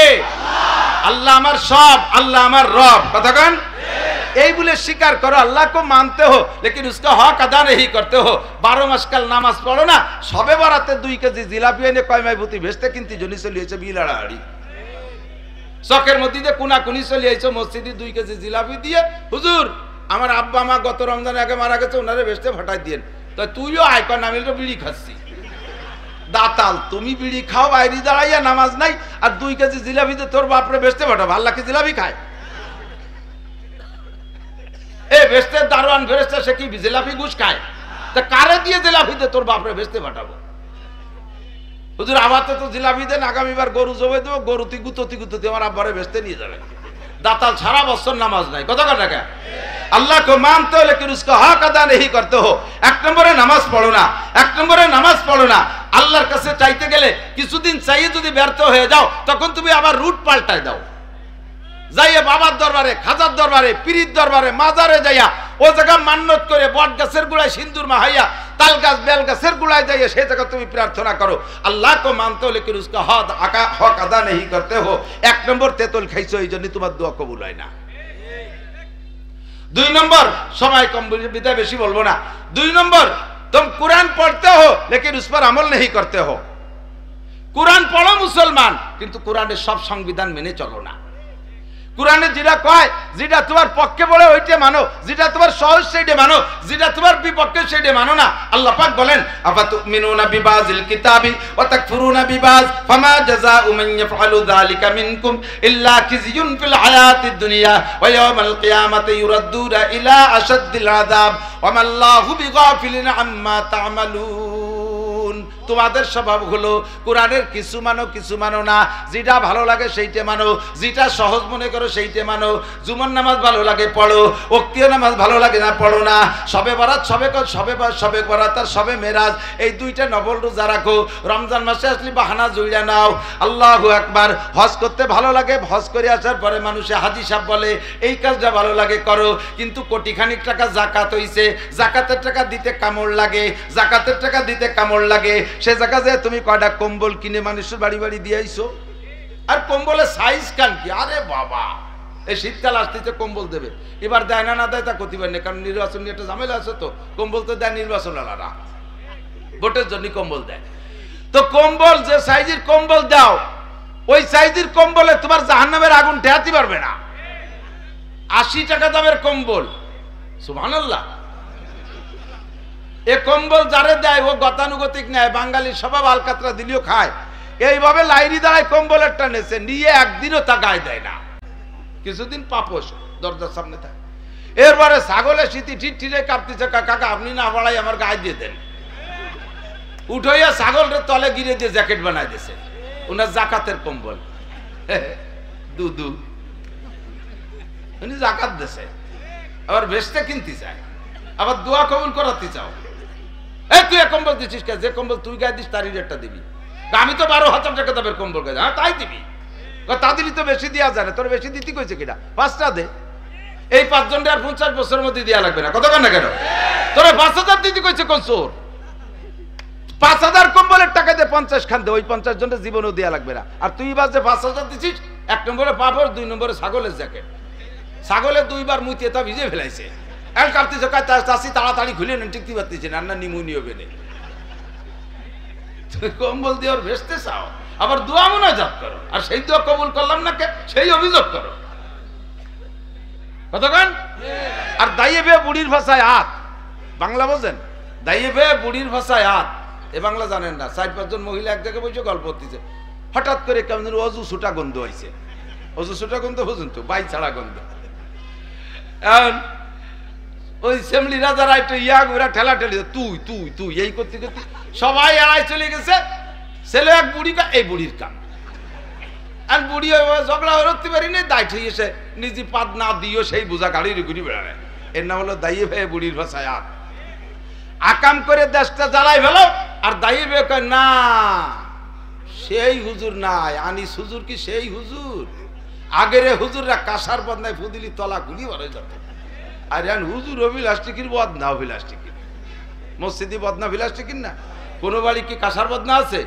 আল্লাহ আমার সব, আল্লাহ আমার রব। কথা কন এই বলে স্বীকার করো আল্লাহ को मानते हो लेकिन उसका हक अदा नहीं करते हो। 12 মাস কাল নামাজ পড়ো না, সবে বরাতে 2 কেজি জিলাপি এনে কয়মাই ভূতি ভেস্তে কিনতে জনি চলিয়েছে বিলাড়াড়ি, চকের মধ্যে দিয়ে কুনাকুনি চলিয়েছে মসজিদে 2 কেজি জিলাপি দিয়ে, হুজুর আমার আব্বা মা গত রমজানের আগে মারা গেছে, ওনারে ভেস্তে ফাটাই দিয়েন। তো তুইও আইকন আমি তো বিড়ি খাচ্ছি, দাতাল তুমি বিড়ি খাও বাইরে দাঁড়াইয়া নামাজ নাই, আর 2 কেজি জিলাপিতে তোর বাপরে ভেস্তে ফাটাবো। আল্লাহ কি জিলাপি খায়? এ ভেস্তের দারোয়ান ফেরেশতা সে কি জিলাপি ঘুষ খায়? তা কারে দিয়ে জিলাপি দে তোর বাপরে ভেস্তে ফাটাবো? হুজুর আমার তো জিলাপি দেন, আগামীবার গরু জবাই দেবো, গরুতি গুতোতি আমার আব্বারে ভেস্তে নিয়ে যাবে। দাতাল সারা বছর নামাজ নাই, কথা কথা আল্লাহ को मानते हो लेकिन उसका हक अदा नहीं करते हो। 1 নম্বরে নামাজ পড়ো না, 1 নম্বরে নামাজ পড়ো না। আল্লাহর কাছে চাইতে গেলে কিছুদিন চাইয়ে যদি ব্যর্থ হয়ে যাও, তখন তুমি আবার রুট পাল্টায় দাও, যাইয়া বাবার দরবারে, খাজার দরবারে, পীরের দরবারে, মাজারে যাইয়া ও জায়গা মান্নত করে বট গাছের গোড়ায় সিন্দুর মাহাইয়া, তাল গাছ বেল গাছের গোড়ায় যাইয়া সেই জায়গা তুমি প্রার্থনা করো। আল্লাহ को मानते हो लेकिन उसका हक अदा नहीं करते हो। 1 নম্বর তেতুল খাইছো, এই জন্য তোমার দোয়া কবুল হয় না। 2 নম্বর, সময় কম বিদায় বেশি বলবো না। 2 নম্বর, तुम कुरान पढ़ते हो लेकिन उस पर अमल नहीं करते हो। कुरान पढ़ो मुसलमान, किंतु कुराনের সব সংবিধান মেনে চলো না। কুরআনে যেটা কয়, যেটা তোমার পক্ষে বলে ওইটা মানো, যেটা তোমার সহজ সেইটা মানো, যেটা তোমার বিপক্ষে সেইটা মানো না। আল্লাহ পাক বলেন আফাতুমিনুনা বিবাযিল কিতাবি ওয়া তাকফুরুনা বিবায ফামা জাযাউ মান ইয়াফআলু যালিকা মিনকুম ইল্লা খিzyun ফিল হায়াতিদ দুনিয়া ওয়া ইয়াওমাল কিয়ামাতি ইউরাদ্দুনা ইলা আশাদ্দিল আযাব ওয়া মাল্লাহু বিগাফিলিন আম্মা তা'মালুন। তোমাদের স্বভাব হলো কোরআনের কিছু মানো কিছু মানো না, যেটা ভালো লাগে সেইটা মানো, যেটা সহজ মনে করো সেইটা মানো। জুমার নামাজ ভালো লাগে পড়ো, ওক্তিয়া নামাজ ভালো লাগে না পড়ো না। সবে বরাত, সবে বরাত আর সবে মেরাজ, এই 2টা নফল রোজা রাখো। রমজান মাসে আসলে বাহানা জুড়িয়া নাও। আল্লাহু আকবার। হজ করতে ভালো লাগে, হজ করে আসার পরে মানুষে হাজি সাহেব বলে এই কাজটা ভালো লাগে করো, কিন্তু কোটিখানিক টাকা জাকাত হইছে, জাকাতের টাকা দিতে কামড় লাগে, জাকাতের টাকা দিতে কামড় লাগে। সে জায়গা যে তুমি কয়টা কম্বল কিনে মানুষের বাড়ি বাড়ি দিয়ে আইছো, আর কম্বলের সাইজ কান কি? আরে বাবা, এই শীতকাল আসতেছে কম্বল দেবে, এবার দেয় না দেয় তা করতে পারে না, কারণ নির্বাচন নিয়ে একটা ঝামেলা আছে। তো কম্বল তো দেয় নির্বাচন আলাদা, ভোটের জন্য কম্বল দেয়। তো কম্বল যে সাইজের কম্বল দাও, ওই সাইজের কম্বলে তোমার জাহান্নামের আগুন ঠেকাতে পারবে না। 80 টাকা দামের কম্বল, সুবহানাল্লাহ। এ কম্বল যারে দেয় ও গতানুগতিক নেয়, বাঙালির স্বভাব আলকাতরা দিলেও খায়। এইভাবে লাইরি দাঁড়ায় কম্বলের টানেছে, নিয়ে একদিনও তা গায়ে দেয় না, কিছুদিন পাপোশ দরজার সামনে থাকে। এরপরে ছাগলের শীতি ঠিরে কাঁপতেছে, কাকা আপনি না বাড়াই আমার গায়ে দিয়ে দেন। উঠাইয়া ছাগলের তলে গিরে দিয়ে জ্যাকেট বানাই দিয়েছে, ওনার জাকাতের কম্বল। দুদু উনি জাকাত দিয়েছে, আবার বেচতে কিনতে চায়, আবার দোয়া কবুল করাতে চাও। তুই এক কম্বল দিচ্ছিস, যে কম্বল তুই গায়ে দিস তারই রেটটা দিবি। আমি তো 12,000 টাকা দামের কম্বল গায়ে, হ্যাঁ তাই দিবি। তা দিলি তো বেশি দেওয়া যায় না, তোর বেশি দিতে কইছে কিনা? 5টা দে। এই 5 জনটা আর 50 বছরের মধ্যে দেওয়া লাগবে না, কতক্ষণ না কেন? তোরা 5,000 দিতে কইছে কোন চোর? 5,000 কম্বলের টাকা দিয়ে 50 খান দে, ওই 50 জনের জীবনও দেওয়া লাগবে না। আর তুই বাস যে 5,000 দিচ্ছিস, 1 নম্বরে পাপড়, 2 নম্বরে ছাগলের জ্যাকেট। ছাগলের 2বার মুতিয়ে তা ভিজে ফেলাইছে, এখন কাঁপতেছে, চাষি তাড়াতাড়ি খুলে নেন, টিকতে পারতেছে না, না নিমুনিও বেনে। কম্বল দিয়ে ওর ভেস্তে চাও, আবার দোয়া মুনাজাত করো, আর সেই দোয়া কবুল করলাম না কে সেই অভিযোগ করো, কতক্ষণ? আর দাইয়ে বে বুড়ির ভাষায় হাত, বাংলা বোঝেন? দাইয়ে বে বুড়ির ভাষায় হাত, এ বাংলা জানেন না। 4-5 জন মহিলা এক জায়গায় বসে গল্প করতেছে, হঠাৎ করে কেমন অজু ছুটা গন্ধ হয়েছে। অজু ছুটা গন্ধ বুঝুন তো, বাই ছাড়া গন্ধ। ওই সেমলিরা যারা একটু ইয়া ঘুরা ঠেলা ঠেলি, তুই তুই তুই এই করতে করতে সবাই এড়াই চলে গেছে। ছেলে এক বুড়ি, এই বুড়ির কাম। আর বুড়ি ঝগড়া হতে পারি না, দায় ঠিক এসে নিজে পাত না দিও সেই বোঝা গাড়ির ঘুরি বেড়ায়। এর নাম হলো দাইয়ে ভাই বুড়ির ভাষায় আকাম করে দেশটা জ্বালাই ফেলো। আর দাইয়ে বে কয় না, সেই হুজুর নাই, আনিস হুজুর কি সেই হুজুর? আগের হুজুররা কাঁসার বদনায় ফুদিলি তলা গুলি বার হয়ে যেত। আর এখন হুজুর অভিলাষ্টিকির বদনা, অভিলাষ্টিকির মসজিদি বদনা অভিলাষ্টিকির না। কোনো বাড়ি কি কাঁসার বদনা আছে?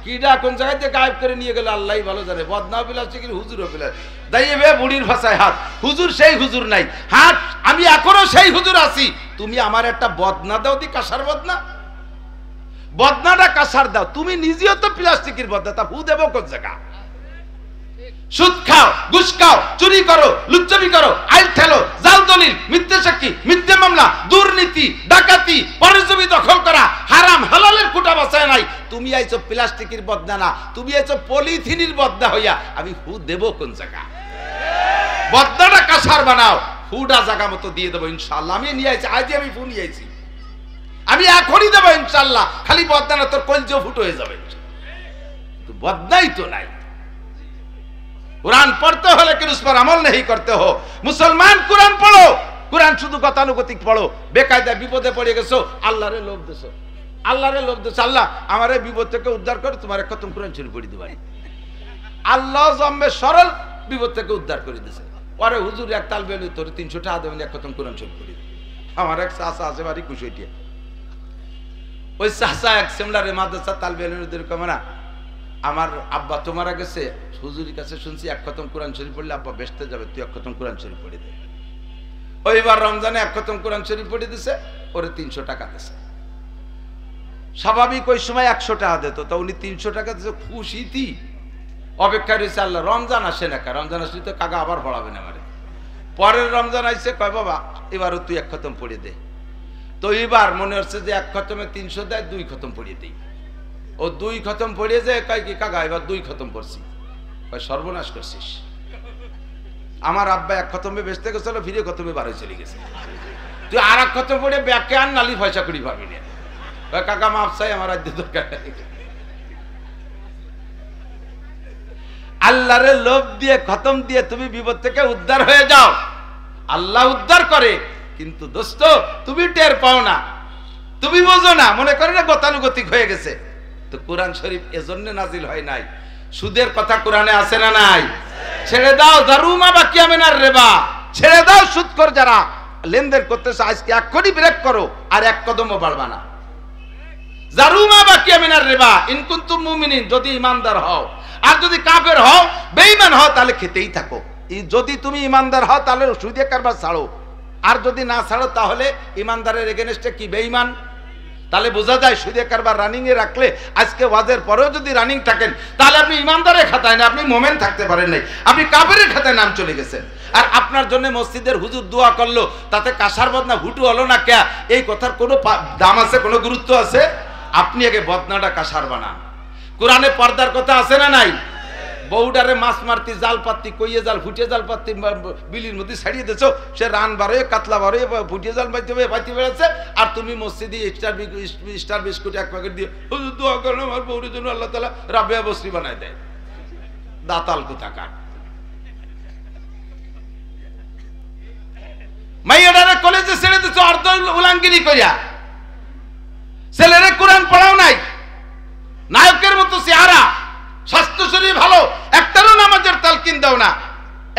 কিডা কোন জায়গায় দিয়ে গায়েব করে নিয়ে গেল আল্লাহ ভালো জানে। বদনা অভিলাষ্টিকির হুজুর অভিলাষ দাইয়ে বুড়ির ভাষায় হাত। হুজুর সেই হুজুর নাই, হাত আমি এখনো সেই হুজুর আছি। তুমি আমার একটা বদনা দাও দি, কাঁসার বদনা। বদনাটা কাঁসার দাও, তুমি নিজেও তো প্লাস্টিকের বদনা, তা হু দেব কোন জায়গা? সুদ খাও, ঘুষ খাও, চুরি করো, লুচ্চামি করো, আইল ঠেলো, জাল দলিল, মিথ্যে সাক্ষী, মিথ্যে মামলা, দুর্নীতি, ডাকাতি, পরজমি দখল করা, হারাম হালালের কুটা বাঁচায় নাই। তুমি আইছো প্লাস্টিকের বদনা না, তুমি আইছো পলিথিনের বদনা হইয়া। আমি হু দেব কোন জায়গা? বদনাটা কাঁসার বানাও, হুডা জায়গা মতো দিয়ে দেবো ইনশাআল্লাহ। আমি নিয়ে আইছি, আজ আমি ফু নিয়ে আইছি, আমি এখনই দেবো ইনশাআল্লাহ। খালি বদনা তোর কলজেও ফুটো হয়ে যাবে। বদনাই তো নাই। कुरान पढ़ते हो लेकिन उस पर अमल नहीं करते हो। मुसलमान कुरान पढ़ो, कुरान शुद्ध गतानुगतिक पढ़ो। बेकायदा विपदे पड़े गेছো আল্লাহরে লোভ দেছো, আল্লাহরে লোভ দেছো। আল্লাহ আমারে বিপদ থেকে উদ্ধার করে, তোমার এক খতম কুরআন শরীফ পড়ি দিবাই। আল্লাহ জম্মে সরল বিপদ থেকে উদ্ধার করে দিয়েছে। পরে হুজুর এক তাল বেলি তোর 300 টাকা দেবেন, এক খতম কুরআন শরীফ পড়ি। আমার এক চাচা আছে বাড়ি কুশইটিয়া, ওই চাচা এক সেমলারে মাদ্রাসা তাল বেলিদের কমনা, আমার আব্বা তো মারা গেছে, হুজুরের কাছে শুনছি এক খতম কোরআন শরীফ পড়লে আব্বা বেহেশতে যাবে, তুই এক খতম কোরআন শরীফ পড়ে দে। ওইবার রমজানে এক খতম কোরআন শরীফ পড়ে দিছে, ওরে 300 টাকা দিছে। স্বাভাবিক ওই সময় 100 টাকা দিত, তা উনি 300 টাকা দিছে, খুশিতি অপেক্ষা রয়েছে। আল্লাহ রমজান আসে না, রমজান আসলে তো কাকা আবার পড়াবে না আমারে। পরের রমজান আইছে, কয় বাবা এবারও তুই এক খতম পড়ে দে। তো এবার মনে হচ্ছে যে এক খতমে 300 দেয়, 2 খতম পড়িয়ে দিই। ও 2 খতম পড়িয়ে যায়, কয় কি কাকা এবার 2 খতম পড়ছি। কয় সর্বনাশ করছিস। আমার আব্বা এক খতমে বেচতে গেছিল, ফিরে খতমে বারো চলে গেছে। তুই আর এক খতম পড়ে ব্যাকে আর নালি পয়সা করি পাবি না। কয় কাকা মাপ চাই, আমার রাজ্য দরকার। আল্লাহরে লোভ দিয়ে খতম দিয়ে তুমি বিপদ থেকে উদ্ধার হয়ে যাও। আল্লাহ উদ্ধার করে, কিন্তু দোস্ত তুমি টের পাও না, তুমি বোঝো না, মনে করে না গতানুগতিক হয়ে গেছে। তো কোরআন শরীফ এজন্য নাজিল হয় নাই। সুদের কথা কোরআনে আছে না নাই? ছেড়ে দাও জারুমা বাকিয়া মিনার রিবা, ছেড়ে দাও সুদখোর যারা লেনদেন করতেছে, আজকে এক্ষুনি ব্রেক করো, আর এক কদমও বাড়বা না। জারুমা বাকিয়া মিনার রিবা ইন কুনতুম মুমিনিন, যদি ইমানদার হও। আর যদি কাফের হও, বেঈমান হও, তাহলে খেতেই থাকো। যদি তুমি ইমানদার হও তাহলে সুদে কারবার ছাড়ো, আর যদি না ছাড়ো তাহলে ইমানদারের এগেনস্টে কি বেঈমান। তাহলে বোঝা যায় সুদে কারবার রানিং এ রাখলে, আজকে ওয়াজের পরেও যদি রানিং থাকেন, তাহলে আপনি ইমানদারের খাতায় না, আপনি মোমেন থাকতে পারেন নাই, আপনি কাফেরের খাতায় নাম চলে গেছেন। আর আপনার জন্য মসজিদের হুজুর দোয়া করলো, তাতে কাঁসার বদনা হুটু হলো না কে? এই কথার কোনো দাম আছে, কোনো গুরুত্ব আছে? আপনি আগে বদনাটা কাঁসার বানান। কোরআনে পর্দার কথা আছে না নাই? বউডারে মাছ মারতি, জাল পাতি, কইয়ে জাল, ফুটিয়ে জাল পাতি বিলির মধ্যে ছাড়িয়ে দিয়েছো, সে রান বারোয় কাতলা বারোয় ফুটিয়ে জাল পাতি বেড়াচ্ছে, আর তুমি মসজিদে স্টার বিস্কুট এক প্যাকেট দিয়ে হুজুর দোয়া করেন আমার বউরের জন্য, আল্লাহ তাআলা রাবেয়া বসরি বানায় দেয়। দাতাল কোথাকার। মাইয়াডারে কলেজে ছেড়ে দিছো অর্ধ উলাঙ্গিরি কইয়া, ছেলেরে কোরআন পড়াও নাই, নায়কের মতো চেহারা, স্বাস্থ্য শরীর ভালো, একটারও নামাজের তালকিন দাও না,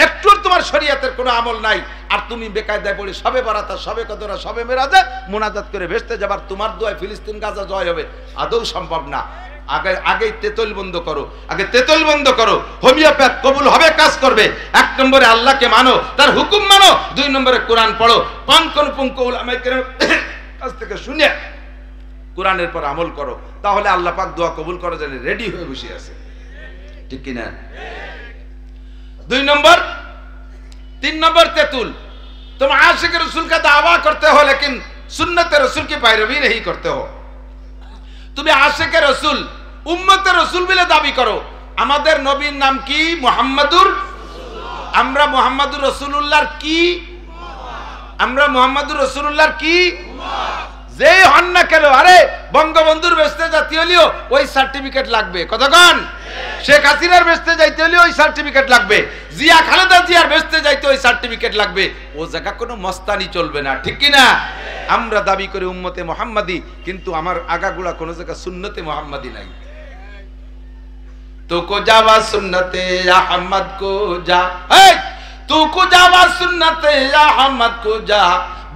একটু তোমার শরীয়তের কোনো আমল নাই, আর তুমি বেকায়দায় পড়ে সবে বারাতা, সবে কদরা, সবে মেরাজে মুনাজাত করে ভেস্তে যাবার, তোমার দোয়ায় ফিলিস্তিন গাজা জয় হবে, আদৌ সম্ভব না। আগেই তেতল বন্ধ করো, আগে তেতল বন্ধ করো। হোমিওপ্যাথ কবুল হবে, কাজ করবে। 1 নম্বরে আল্লাহকে মানো, তার হুকুম মানো। 2 নম্বরে কোরআন পড়ো। পাঙ্কনপুঙ্ক উলামায়ে কেরাম কাছ থেকে শুনে কোরআনের পর আমল করো, তাহলে আল্লাহ পাক দোয়া কবুল করে জানে রেডি হয়ে বসে আছে, ঠিক কিনা? 2 নম্বর। 3 নম্বর तेतुल, तुम आशिक रसूल का दावा करते हो लेकिन सुन्नत रसूल की पैरवी नहीं करते हो। তুমি आशिक रसूल, उम्मत रसूल বলে দাবি করো। আমাদের নবীর নাম কি? মুহাম্মাদুর রাসূলুল্লাহ। আমরা মুহাম্মাদুর রাসূলুল্লাহর কি? আমরা মুহাম্মাদুর রাসূলুল্লাহর কি? যেই হন না কেন, আরে বঙ্গবন্ধুর বেস্তে জাতি হলেও ওই সার্টিফিকেট লাগবে, কতক্ষণ? শেখ হাসিনার বেস্তে যাইতে হলেও ওই সার্টিফিকেট লাগবে, জিয়া খালেদা জিয়ার বেস্তে যাইতে ওই সার্টিফিকেট লাগবে। ও জায়গা কোনো মস্তানি চলবে না, ঠিক কিনা? আমরা দাবি করি উম্মতে মুহাম্মাদি, কিন্তু আমার আগাগুলা কোনো জায়গা সুন্নতে মুহাম্মাদি নাই। तू को जावा सुन्नते अहमद को जा, तू को जावा सुन्नते अहमद को जा,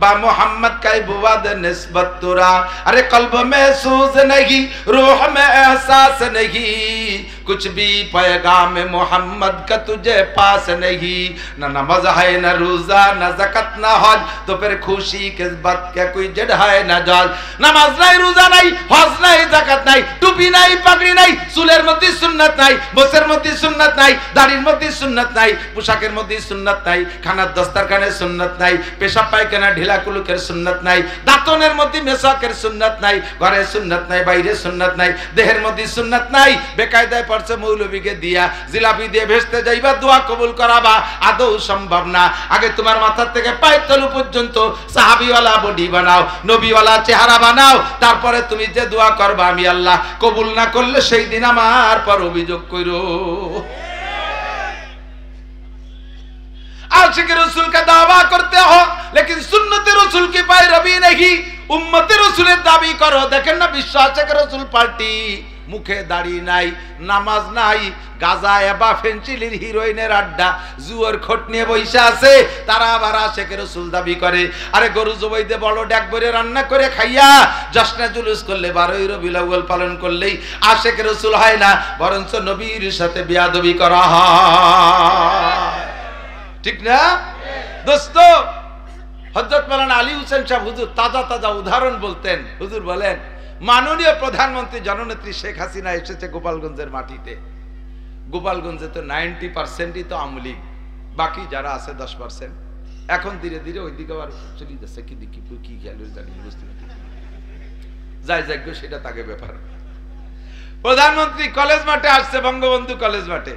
बा मोहम्मद का बुवाद निस्बत तुरा। अरे कल्ब में सूज नहीं, रूह में एहसास नहीं, कुछ भी पैगाम मोहम्मद का तुझे पास नहीं। न नमाज है न रोजा न ज़कात न हज, तो फिर खुशी किस बात का कोई जड़ है न जज। नमाज नहीं, रोजा नहीं, हज नहीं, ज़कात नहीं, टुपी नहीं, पगड़ी नहीं, चुलेर मধ্যে সুন্নাত নাই, বসের মধ্যে সুন্নাত নাই, দাড়ির মধ্যে সুন্নাত নাই, পোশাকের মধ্যে সুন্নাত নাই, খানার দস্তারখানে সুন্নাত নাই, পেশাব পায়খানা ঢিলা কুলুকের সুন্নাত নাই, দাঁতনের মধ্যে মেসাকের সুন্নাত নাই, ঘরে সুন্নাত নাই, বাইরে সুন্নাত নাই, দেহের মধ্যে সুন্নাত নাই। বেকায়দায় পড়ছে মৌলবীকে দিয়া জিলাপি দিয়ে ভেস্তে যাইবা, দোয়া কবুল করাবা, আদৌ সম্ভব না। আগে তোমার মাথা থেকে পায়ের তলু পর্যন্ত সাহাবীওয়ালা বডি বানাও, নবীওয়ালা চেহারা বানাও, তারপরে তুমি যে দোয়া করবা আমি আল্লাহ কবুল না করলে সেই দিন আমার পর অভিযোগ কইরো। आशिक रसूल का दावा करते हो लेकिन सुन्नत रसूल की पैरवी नहीं, उम्मत रसूल दाबी करो। देखें ना विश्वासक रसूल पार्टी, मुखे दाढ़ी নাই, নামাজ নাই, গাজা এবা ফেন্সিলির হিরোইনের আড্ডা, জুয়ার খোট নিয়ে বসে আছে, তারা আবার আশিক রসুল দাবি করে। আরে গরু জবাইতে বড় ডাক ভরে রান্না করে খাইয়া জশ্নে জুলুস করলে 12 রবিউল আউয়াল পালন করলেই আশিক রসুল হয় না, বরঞ্চ নবীর সাথে বিয়াদবি করা হয়। ঠিক না দোস্ত? হযরত মাওলানা আলী হোসেন সাহেব হুজুর তাজা তাজা উদাহরণ বলতেন। হুজুর বলেন মাননীয় প্রধানমন্ত্রী জননেত্রী শেখ হাসিনা এসেছে গোপালগঞ্জের মাটিতে। গোপালগঞ্জে তো 90%ই তো আওয়ামী লীগ, বাকি যারা আছে 10%। এখন ধীরে ধীরে ওইদিকে আবার চলে যাচ্ছে, কি দেখি কি খেয়াল জানি বুঝতে পারছি, যাই যাক সেটা তাকে ব্যাপার। প্রধানমন্ত্রী কলেজ মাঠে আসছে, বঙ্গবন্ধু কলেজ মাঠে।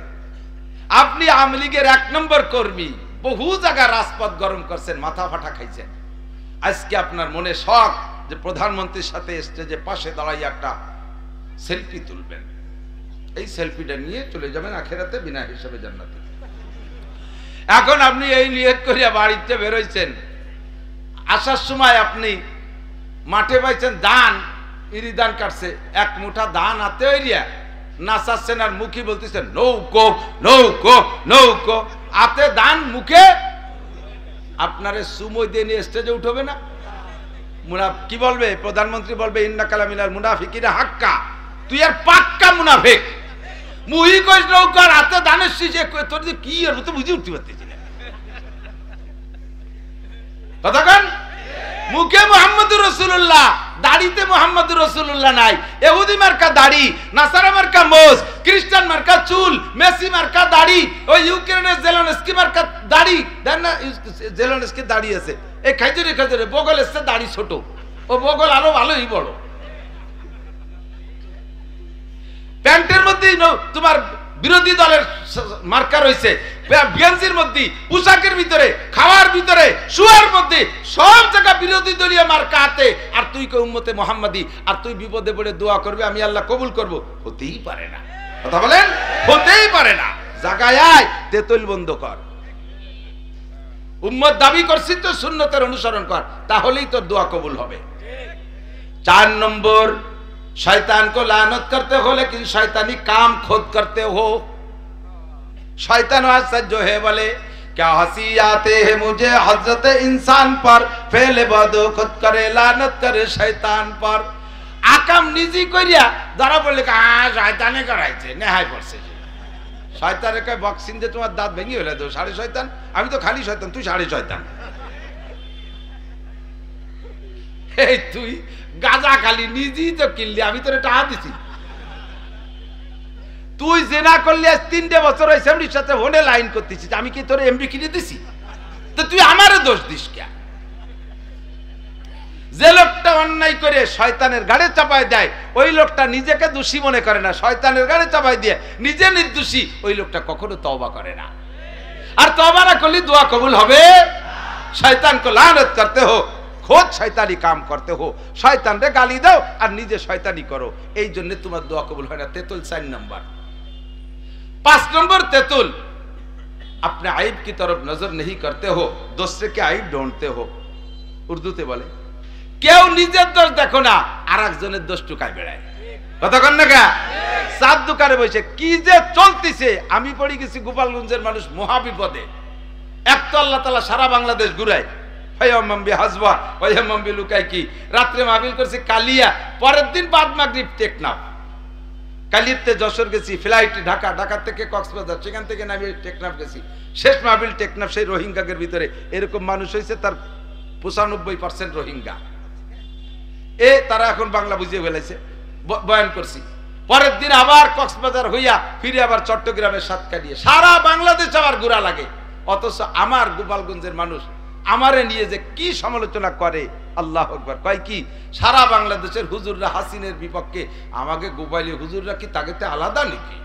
আপনি আওয়ামী লীগের 1 নম্বর কর্মী, বহু জায়গায় রাজপথ গরম করছেন, মাথা ফাটা খাইছেন। আজকে আপনার মনে শখ যে প্রধানমন্ত্রীর সাথে স্টেজে পাশে দাঁড়াই একটা সেলফি তুলবেন, এই সেলফিটা নিয়ে চলে যাবেন আখিরাতে বিনা হিসাবে জান্নাতে। এখন আপনি এই নিয়ত করিয়া বাড়িতে বেরোইছেন, আসার সময় আপনি মাঠে পাইছেন ধান, ইরি ধান কাটছে, 1 মুঠা ধান হাতে হইয়া নাচাচ্ছেন আর মুখী বলতেছেন নৌকো নৌকো নৌকো, হাতে ধান মুখে। আপনারে সুময় দিয়ে নিয়ে স্টেজে উঠবে না? কি বলবে প্রধানমন্ত্রী? বলবে ইন্নাকা লামিনাল মুনাফিকিনা হাক্কা, তুই আর পাক্কা মুনাফিক। মুই কইস নৌকা হাতে ধানের শীষে, তোর যে কি আর তো বুঝি উঠতে পারতেছি না। কতক্ষণ মুখে মুহাম্মদুর রাসূলুল্লাহ, দাড়িতে মুহাম্মদুর রাসূলুল্লাহ নাই। ইহুদি মার্কা দাড়ি, নাসারা মার্কা মোজ, খ্রিস্টান মার্কা চুল, মেসি মার্কা দাড়ি, ওই ইউক্রেনের জেলেনস্কি মার্কা দাড়ি। দেন না জেলেনস্কি দাড়ি আছে, এই খাইজুরে খাইজুরে বগল এসছে দাড়ি ছোট, ও বগল আরো ভালোই বড়। প্যান্টের মধ্যে তোমার বিরোধী দলের মার্কা রয়েছে, গেঞ্জির মধ্যে, পোশাকের ভিতরে, খাওয়ার ভিতরে, শুয়ার মধ্যে, সব জায়গা বিরোধী দলীয় মার্কা হাতে। আর তুই কই উম্মতে মুহাম্মাদি, আর তুই বিপদে পড়ে দোয়া করবে আমি আল্লাহ কবুল করব, হতেই পারে না। কথা বলেন, হতেই পারে না। জায়গায় আয়, তেতুল বন্ধ কর। উম্মত দাবি করছিস তো সুন্নতের অনুসরণ কর, তাহলেই তোর দোয়া কবুল হবে। 4 নম্বর, शैतान को लानत करते हो लेकिन शैतानी काम खुद करते हो। शैतान वास्ते जो है बोले क्या हंसी आते हैं मुझे हजरत इंसान पर, फेले बदो खुद करे लानत करे शैतान पर। आकाम निजी करिया धरा बोले शैताने कराइছে নেহাই পড়ছে। শয়তানের কয় বক্সিং যে তোমার দাঁত ভেঙে হলে তো সাড়ে শয়তান, আমি তো খালি শয়তান, তুই সাড়ে শয়তান। এই তুই গাজা খালি নিজেই তো কিনলি, আমি তোর টাকা দিছি। তুই জেনা করলি, 3টে বছর হয়েছে এমডির সাথে ফোনে লাইন করতেছিস, আমি কি তোর এমডি কিনে দিছি? তো তুই আমারও দোষ দিস কে? যে লোকটা অন্যায় করে শয়তানের গাড়ে চাপায় দেয়, ওই লোকটা নিজেকে দোষী মনে করে না, শয়তানের গাড়ে চাপায় দিয়ে নিজে নির্দোষী, ওই লোকটা কখনো তওবা করে না। আর তওবা না করলে দোয়া কবুল হবে? শয়তান কো লানত করতে হো, খোদ শয়তানি কাম করতে হো, শয়তান রে গালি দাও আর নিজে শয়তানি করো, এই জন্য তোমার দোয়া কবুল হয় না। তেতুল 4 নম্বর। 5 নম্বর তেতুল, अपने आइब की तरफ नजर नहीं करते हो, दूसरे के आइब ढूंढते हो। উর্দুতে বলে কেউ নিজের দোষ দেখো না, আর একজনের দোষ টুকায় বেড়ায়। কতক্ষণ না গা চার দোকানে বসে কি যে চলতেছে। আমি পড়ে গেছি গোপালগঞ্জের মানুষ মহা বিপদে। এক তো আল্লাহ তাআলা সারা বাংলাদেশ ঘুরায়, হায়াম্মাম্বি হাসবা হায়াম্মাম্বি লুকাই কি। রাত্রে মাহফিল করছি কালিয়া, পরের দিন বাদ মাগরিব টেকনাফ। কালিয়াতে যশোর গেছি, ফ্লাইটে ঢাকা, ঢাকা থেকে কক্সবাজার, সেখান থেকে নামিয়ে টেকনাফ গেছি। শেষ মাহফিল টেকনাফ। সেই রোহিঙ্গাদের ভিতরে এরকম মানুষ হয়েছে তার 95% রোহিঙ্গা। তারা এখন বাংলা বুঝিয়ে ফেলেছে। বয়ান করছি, পরের দিন আবার কক্সবাজার হইয়া ফিরে আবার চট্টগ্রামের সাতকানিয়া, সারা বাংলাদেশ আবার ঘোরা লাগে। অথচ আমার গোপালগঞ্জের মানুষ আমারে নিয়ে যে কি সমালোচনা করে, আল্লাহ আকবার। কয় কি সারা বাংলাদেশের হুজুররা হাসিনের বিপক্ষে, আমাকে গোপালী হুজুররা কি তাকে আলাদা নাকি?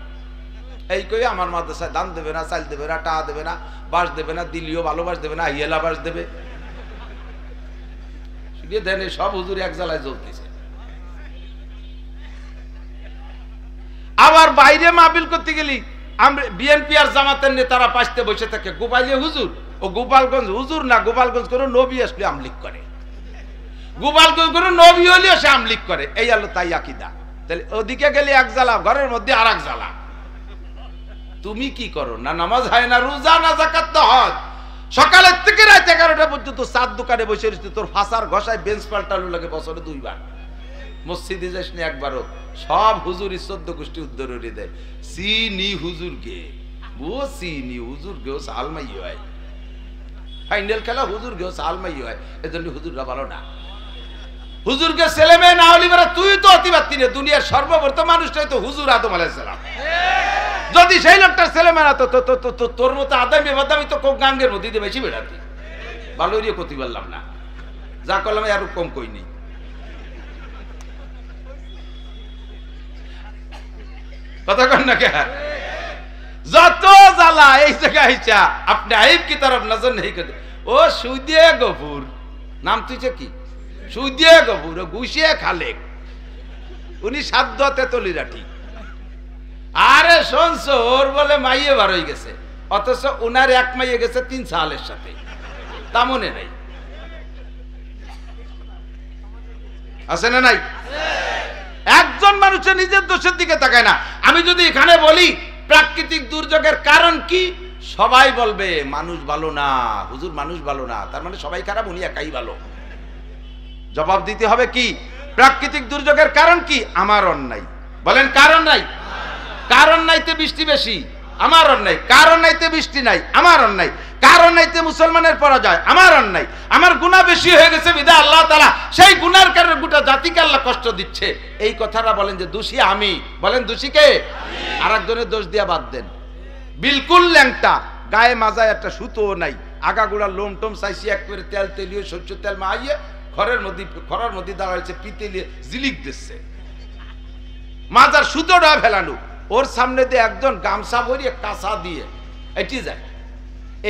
এই কই আমার মাদ্রাসায় দান দেবে না, চাল দেবে না, টাকা দেবে না, বাস দেবে না, দিল্লিও ভালোবাস দেবে না, হিয়েলা বাস দেবে। শুনিয়ে দেন সব হুজুর এক জ্বালায় জ্বলতেছে। আবার বাইরে মাহফিল করতে গেলি বিএনপি আর জামাতের নেতারা পাশতে বসে থাকে, গোপালী হুজুর। ও গোপালগঞ্জ হুজুর না, গোপালগঞ্জ করে নবী আসলে আমলিক করে, গোপালগঞ্জ করে নবী হলেও সে আমলিক করে। এই হলো তাই আকীদা। তাহলে ওদিকে গেলে এক জ্বালা, ঘরের মধ্যে আর এক জ্বালা। তুমি কি করো না? নামাজ হয় না, রোজা না, যাকাত না, হজ। সকালের থেকে রাত 11টা পর্যন্ত চার দোকানে বসে রয়েছে, তোর ফাঁসার ঘষায় বেঞ্চ পাল্টানো লাগে বছরে 2 বার। মসজিদে যাস না একবারও। সব হুজুর 14 গোষ্ঠী উদ্ধরণী দেয়। চিনি হুজুরকে, ও চিনি হুজুরকেও সালমাই হয়। ফাইনাল খেলা হুজুরকেও সালমাই হয়, এজন্য হুজুররা ভালো না। হুজুরকে ছেলে মেয়ে না হলি বলে তুই তো অতিবাত্তি রে। দুনিয়ার সর্বপ্রথম মানুষটাই তো হুজুর আদম আলাইহিস সালাম। যদি সেই লোকটার ছেলে মেয়ে না তো তোর মতো আদামি বাদামি তো কোক গাঙ্গের মধ্যে দিয়ে বেশি বেড়াতি। ভালো রে কতি বললাম না, যা করলাম আর কম কই নেই। কথা কন না কে? যত জ্বালা এই জায়গায় আইছা, আপনি আইব কি তরফ নজর নেই করতে। ও সুদিয়ে গফুর নাম তুইছে কি? সুদিয়ে গফুর, গুছিয়ে খালেক, উনি সাধ্য তেতলি রাঠি। আরে শুনছ ওর বলে মাইয়ে বার হয়ে গেছে, অথচ উনার এক মাইয়ে গেছে 3 সালের সাথে, তা মনে নাই। আছে না নাই? একজন মানুষের নিজের দোষের দিকে তাকায় না। আমি যদি এখানে বলি প্রাকৃতিক দুর্যোগের কারণ কি, সবাই বলবে মানুষ ভালো না, হুজুর মানুষ ভালো না, তার মানে সবাই খারাপ, উনি একাই ভালো। জবাব দিতে হবে কি, প্রাকৃতিক দুর্যোগের কারণ কি? আমার অন্যায়। বলেন কারণ নাই? কারণ নাইতে বৃষ্টি বেশি, আমার অন্যায়। কারণ নাইতে বৃষ্টি নাই, আমার অন্যায়। কারণ নাইতে মুসলমানের পরাজয়, আমার অন্যায়। আমার গুনাহ বেশি হয়ে গেছে বিধায় আল্লাহ তাআলা সেই গুনার কারণে গোটা জাতিকে আল্লাহ কষ্ট দিচ্ছে। এই কথাটা বলেন যে দোষী আমি। বলেন দোষী কে? আরেকজনের দোষ দিয়া বাদ দেন। বিলকুল ল্যাংটা, গায়ে মাজায় একটা সুতোও নাই, আগাগোড়া লোম টোম চাইছি, একবারে তেল তেলিয়ে সহ্য তেল মাইয়ে খরার মধ্যে দাঁড়াইছে, পিতেলিয়ে জিলিক দিচ্ছে, মাজার সুতোটা ফেলানো। ওর সামনে দিয়ে একজন গামছা ভরিয়ে কাঁচা দিয়ে এটি যায়।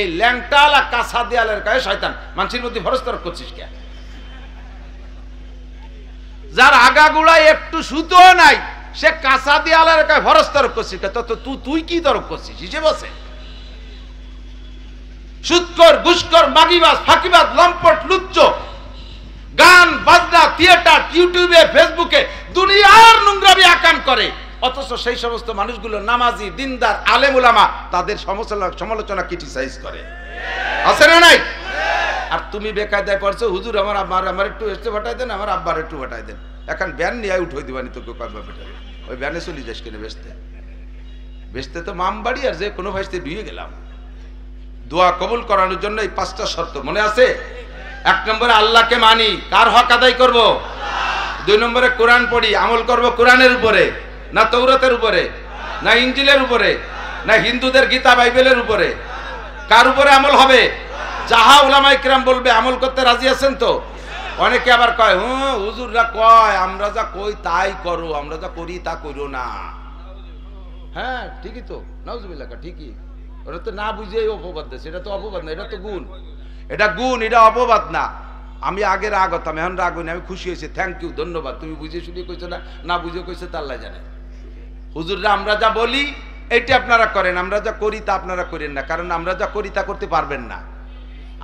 এই ল্যাংটালা কাঁচা দেয়ালের গায়ে শয়তান, মানুষের মধ্যে ভরস্তর করছিস কে? যার আগাগোড়ায় একটু সুতো নাই, সে কাঁচা দেয়ালের গায়ে ভরস্তর করছিস কে? তুই কি তরক করছিস হিসেবে বসে? সুৎকর, ঘুষকর, মাগিবাজ, ফাঁকিবাজ, লম্পট, লুচ্চ, গান বাজনা, থিয়েটার, ইউটিউবে, ফেসবুকে দুনিয়ার নোংরামি আকাম করে। অথচ সেই সমস্ত মানুষগুলো নামাজি, দিনদার, আলেম উলামা তাদের সমালোচনা ক্রিটিসাইজ করে। আছে না নাই? আর তুমি বেকায়দায় পড়ছো, হুজুর আমার একটু এসে ফাটাই দেন, আমার আব্বার একটু ফাটাই দেন। এখন ব্যান নিয়ে উঠে দিবানি তোকে কর্ম বেটারে, ওই ব্যানে চলি যাস কিনে বেচতে তো মামবাড়ি আর যে কোনো ভাইতে ডুয়ে গেলাম। দোয়া কবুল করানোর জন্য এই 5টা শর্ত মনে আছে। 1 নম্বরে আল্লাহকে মানি, কার হক আদায় করব? 2 নম্বরে কোরআন পড়ি, আমল করব কোরআনের উপরে, না তৌরাতের উপরে, না ইনজিলের উপরে, না হিন্দুদের গীতা বাইবেলের উপরে? কার উপরে আমল হবে? যাহা উলামায়ে কিরাম বলবে আমল করতে রাজি আছেন তো? অনেকে আবার কয় হুজুররা কয় আমরা যা কই তাই করো, আমরা যা করি তা করো না। হ্যাঁ ঠিকই তো, নাউজুবিল্লাহ, ঠিকই। ওরা তো না বুঝে অপবাদ দেয়, সেটা তো অপবাদ না, এটা তো গুণ। এটা গুণ, এটা অপবাদ না। আমি আগে রাগ হতাম, এখন রাগ হইনি, আমি খুশি হয়েছি। থ্যাংক ইউ, ধন্যবাদ। তুমি বুঝে শুনে কইছো না, না বুঝে কইছো তা আল্লাহ জানে। হুজুররা আমরা যা বলি এইটা আপনারা করেন, আমরা যা করি তা আপনারা করেন না, কারণ আমরা যা করি তা করতে পারবেন না।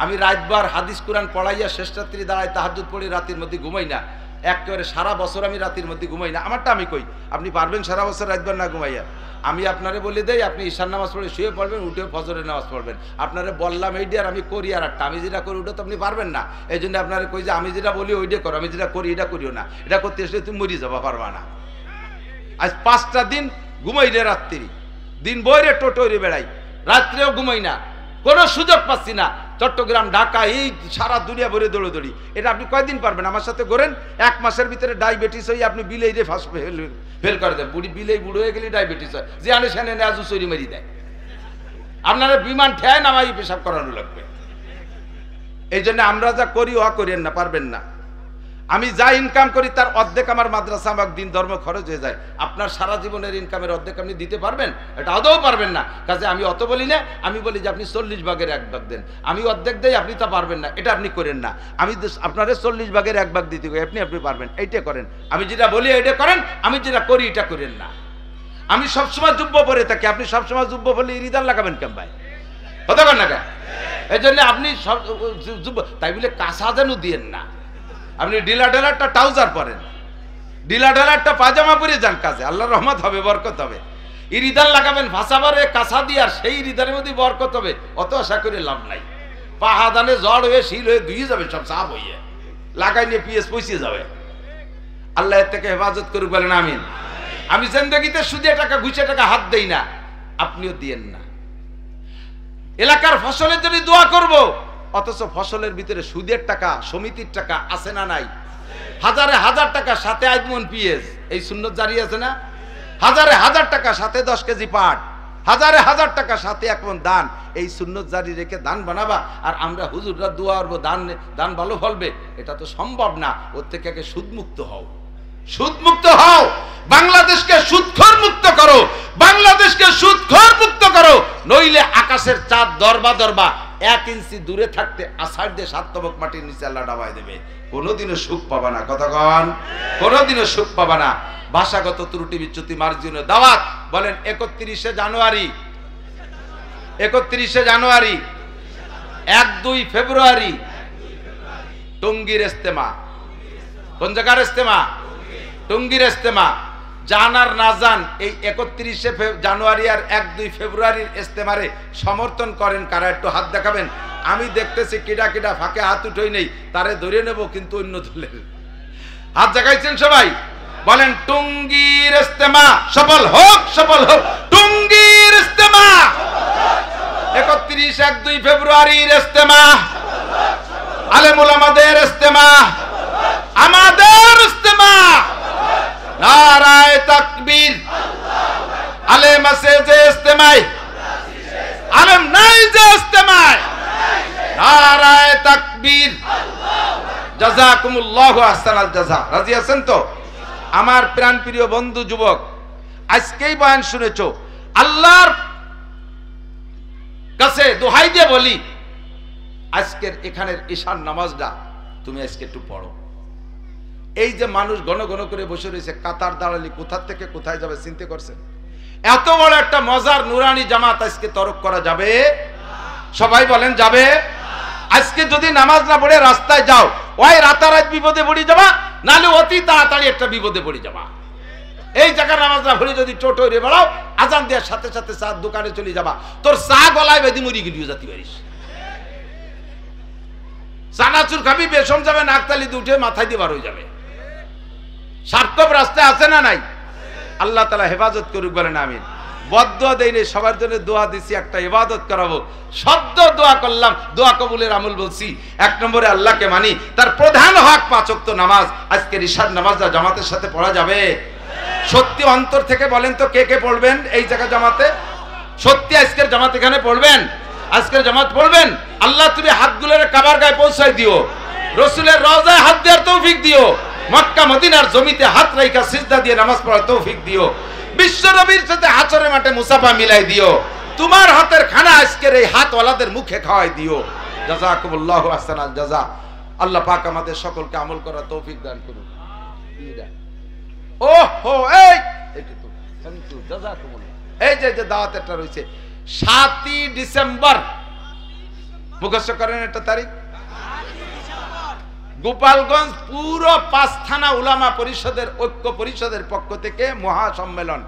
আমি রাতবার হাদিস কোরআন পড়াইয়া শেষ রাত্রি দাঁড়াই তাহাজ্জুদ পড়ি, রাতের মধ্যে ঘুমাই না। একেবারে সারা বছর আমি রাতের মধ্যে ঘুমাই না, আমারটা আমি কই, আপনি পারবেন সারা বছর রাতবার না ঘুমাইয়া? আমি আপনারে বলে দেই, আপনি ঈশার নামাজ পড়ে শুয়ে পড়বেন, উঠে ফজরের নামাজ পড়বেন। আপনারে বললাম এই দিয়ে, আর আমি করি আর একটা, আমি যেটা করি ওটা তো আপনি পারবেন না। এই জন্য আপনারে কই যে আমি যেটা বলি ওইটা করো, আমি যেটা করি এটা করিও না। এটা করতে আসলে তুমি মরি যাবা, পারবা না। আজ 5টা দিন ঘুমাই রে, রাত্রি দিন বইরে টোটোরে বেড়াই, রাত্রেও ঘুমাই না, কোনো সুযোগ পাচ্ছি না। চট্টগ্রাম, ঢাকা, এই সারা দুনিয়া ভরে দৌড়োদৌড়ি। এটা আপনি কয়দিন পারবেন? আমার সাথে করেন, 1 মাসের ভিতরে ডায়াবেটিস হয়ে আপনি বিলেই রে ফার্স্ট ফেল করে দেন। বুড়ি বিলেই বুড়ো হয়ে গেলে ডায়াবেটিস হয়, যে আনে সেনে নেজু চুরি মারি দেয়। আপনারা বিমান ঠেয় নামাই পেশাব করানো লাগবে। এই জন্য আমরা যা করি ও করেন না, পারবেন না। আমি যা ইনকাম করি তার অর্ধেক আমার মাদ্রাসা আমার দিন ধর্ম খরচ হয়ে যায়। আপনার সারা জীবনের ইনকামের অর্ধেক আপনি দিতে পারবেন? এটা আদৌ পারবেন না। কাজে আমি অত বলি না, আমি বলি যে আপনি 40 ভাগের 1 ভাগ দেন, আমি অর্ধেক দেই, আপনি তা পারবেন না, এটা আপনি করেন না। আমি আপনারে 40 ভাগের 1 ভাগ দিতে করি, আপনি পারবেন, এইটা করেন। আমি যেটা বলি এইটা করেন, আমি যেটা করি এটা করেন না। আমি সবসময় যুব্ব পরে থাকি, আপনি সবসময় যুব্ব বলে ইরিদার লাগাবেন কেন ভাই? হতে পারেন না কেন? এই জন্য আপনি সব যুব্ব, তাই বলে কাঁচা যেন দিয়েন না। আপনি ঢিলা ঢালারটা ট্রাউজার পরেন, ঢিলা ঢালারটা পাজামা পরে যান কাজে, আল্লাহর রহমত হবে, বরকত হবে। ইরিদার লাগাবেন ভাষাবারে কাঁচা দিয়ে, আর সেই ইরিদারের মধ্যে বরকত হবে, অত আশা করে লাভ নাই। পাহাদানে জড় হয়ে শিল হয়ে ধুয়ে যাবে, সব সাফ হইয়ে লাগাই নিয়ে পিএস পৌঁছিয়ে যাবে। আল্লাহ এর থেকে হেফাজত করুক, বলেন আমিন। আমি জিন্দেগিতে সুদে টাকা ঘুষে টাকা হাত দেই না, আপনিও দিয়েন না। এলাকার ফসলের জন্য দোয়া করব, অথচ ফসলের ভিতরে সুদের টাকা, সমিতির টাকা আছে না নাই? হাজারে হাজার টাকা সাথে আইমন পিএস, এই সুন্নত জারি আছে না? হাজারে হাজার টাকা সাথে 10 কেজি পাট, হাজারে হাজার টাকা সাথে 1 মণ দান, এই সুন্নত জারি রেখে দান বানাবা। আর আমরা হুজুররা দোয়া করবো দান ভালো ফলবে, এটা তো সম্ভব না। ওর থেকে আগে সুদমুক্ত হও, সুদমুক্ত হও। বাংলাদেশকে সুদখোর মুক্ত করো, বাংলাদেশকে সুদখোর মুক্ত করো, নইলে আকাশের চাঁদ দরবা 1 ইঞ্চি দূরে থাকতে আষাঢ় দিয়ে 7 তবক মাটির নিচে আল্লাহ ডাবাই দেবে। কোনোদিনও সুখ পাবা না, কতক্ষণ? কোনোদিনও সুখ পাবা না। ভাষাগত ত্রুটি বিচ্যুতি মার্জনীয় দাওয়াত বলেন 31শে জানুয়ারি, 31শে জানুয়ারি, 1-2 ফেব্রুয়ারি টঙ্গীর ইস্তেমা। কোন জায়গার ইস্তেমা? টঙ্গীর ইস্তেমা। জান আর না জান, এই 31শে জানুয়ারি আর 1-2 ফেব্রুয়ারির ইস্তেমারে সমর্থন করেন কারা? একটু হাত দেখাবেন। আমি দেখতেছি কিডা কিডা ফাঁকে হাত উঠেই নেই, তারে ধরে নেব, কিন্তু অন্য দলের হাত জাগাইছেন সবাই। বলেন টঙ্গীর ইস্তেমা সফল হোক, সফল হোক। টঙ্গীর ইস্তেমা 31-1-2 ফেব্রুয়ারির ইস্তেমা, আলেম ওলামাদের ইস্তেমা, আমাদের ইস্তেমা। নারায়ে তাকবীর। আলেম আছে যে ইস্তেমায়, আলেম নাই যে ইস্তেমায়। নারায়ে তাকবীর। জাযাকুমুল্লাহু আহসানাল জাযা। রাজি আছেন তো? আমার প্রাণ প্রিয় বন্ধু যুবক, আজকেই বয়ান শুনেছো, আল্লাহর কাছে দোহাই দিয়ে বলি, আজকের এখানের ঈশার নামাজটা তুমি আজকে একটু পড়ো। এই যে মানুষ ঘন ঘন করে বসে রয়েছে, কাতার দাঁড়ালি কোথা থেকে কোথায় যাবে চিন্তা করছেন? এত বড় একটা মজার নুরানি জামাত আজকে তরক করা যাবে? সবাই বলেন যাবে? আজকে যদি নামাজ না পড়ে রাস্তায় যাও, ওই রাতারাত বিপদে পড়ে যাবা, নাহলে অতি তাড়াতাড়ি একটা বিপদে পড়ে যাবা। এই জায়গার নামাজ না পড়ে যদি টোটো রে বেড়াও, আজান দেওয়ার সাথে সাথে চা দোকানে চলে যাবা, তোর চা গলায় বেদি মুড়ি গিলিয়ে যেতে পারিস। চানাচুর খাবি, বেসম যাবে, নাকতালি উঠে মাথায় দিয়ে বার হয়ে যাবে। সার্থক রাস্তায় আছে না নাই? আল্লাহ তাআলা হেফাজত করুক, বলেন আমিন। বদদোয়া দেইনি, সবার জন্য দোয়া দিছি, একটা ইবাদত করাবো, শব্দ দোয়া করলাম, দোয়া কবুলের আমল বলছি। 1 নম্বরে আল্লাহকে মানি, তার প্রধান হক 5 ওয়াক্ত নামাজ। আজকে ঈশার নামাজটা জামাতের সাথে পড়া যাবে? সত্যি অন্তর থেকে বলেন তো, কে কে পড়বেন এই জায়গা জামাতে? সত্যি আজকের জামাত এখানে পড়বেন? আজকের জামাত পড়বেন? আল্লাহ তুমি হাতগুলোর কাবার গায়ে পৌঁছায় দিও, রাসূলের রওজায় হাত দেওয়ার তৌফিক দিও, মক্কা মদিনার জমিতে হাত রাইখা সিজদা দিয়ে নামাজ পড়ার তৌফিক দিও, বিশ্ব নবীর সাথে হাসরের মাঠে মুসাফা মিলাই দিও, তোমার হাতের খানা আজকের এই হাতওয়ালাদের মুখে খাওয়াই দিও। জাযাকুমুল্লাহু আহসানাল জাযা। আল্লাহ পাক আমাদের সকলকে আমল করার তৌফিক দান করুন। ওহো, এই তো থ্যাংক ইউ, জাযাকুমুল্লাহ। এই যে দাওয়াতটা রয়েছে 7ই ডিসেম্বর, মুখস্থ করেন একটা তারিখ, গোপালগঞ্জ পুরো 5 থানা উলামা পরিষদের ঐক্য পরিষদের পক্ষ থেকে মহাসম্মেলন,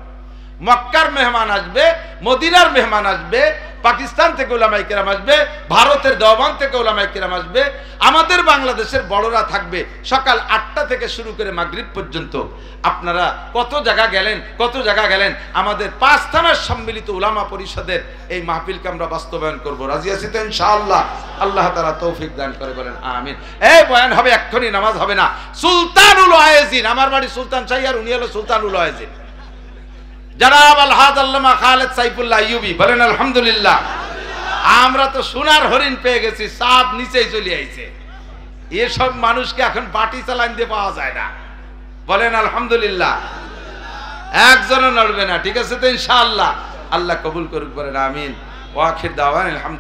মক্কার মেহমান আসবে, মদিনার মেহমান আসবে, পাকিস্তান থেকে উলামায়ে কেরাম আসবে, ভারতের দেওবন্দ থেকে উলামায়ে কেরাম আসবে, আমাদের বাংলাদেশের বড়রা থাকবে সকাল 8টা থেকে শুরু করে মাগরিব পর্যন্ত। আপনারা কত জায়গা গেলেন, আমাদের 5 থানার সম্মিলিত উলামা পরিষদের এই মাহফিলকে আমরা বাস্তবায়ন করব। রাজি আছি তো ইনশাআল্লাহ? আল্লাহ তাআলা তৌফিক দান করে, বলেন আমিন। এই বয়ান হবে, এক্ষুনি নামাজ হবে না। সুলতানুল ওয়াইজিন, আমার বাড়ি সুলতান শাহিয়ার, উনি হলো সুলতানুল ওয়াইজিন জনাব আলহাজ আল্লামা খালেদ সাইফুল্লাহ আইয়ুবী, বলেন আলহামদুলিল্লাহ। আমরা তো সোনার হরিণ পেয়ে গেছি, চাঁদ নিচেই চলে আইছে। এসব মানুষকে এখন বাটি চালান দিয়ে পাওয়া যায় না, বলেন আলহামদুলিল্লাহ। একজনও নড়বে না, ঠিক আছে তো ইনশাআল্লাহ? আল্লাহ কবুল করুক, বলেন আমিন। ওয়া আখির দাওয়ানা আলহামদুলিল্লাহ।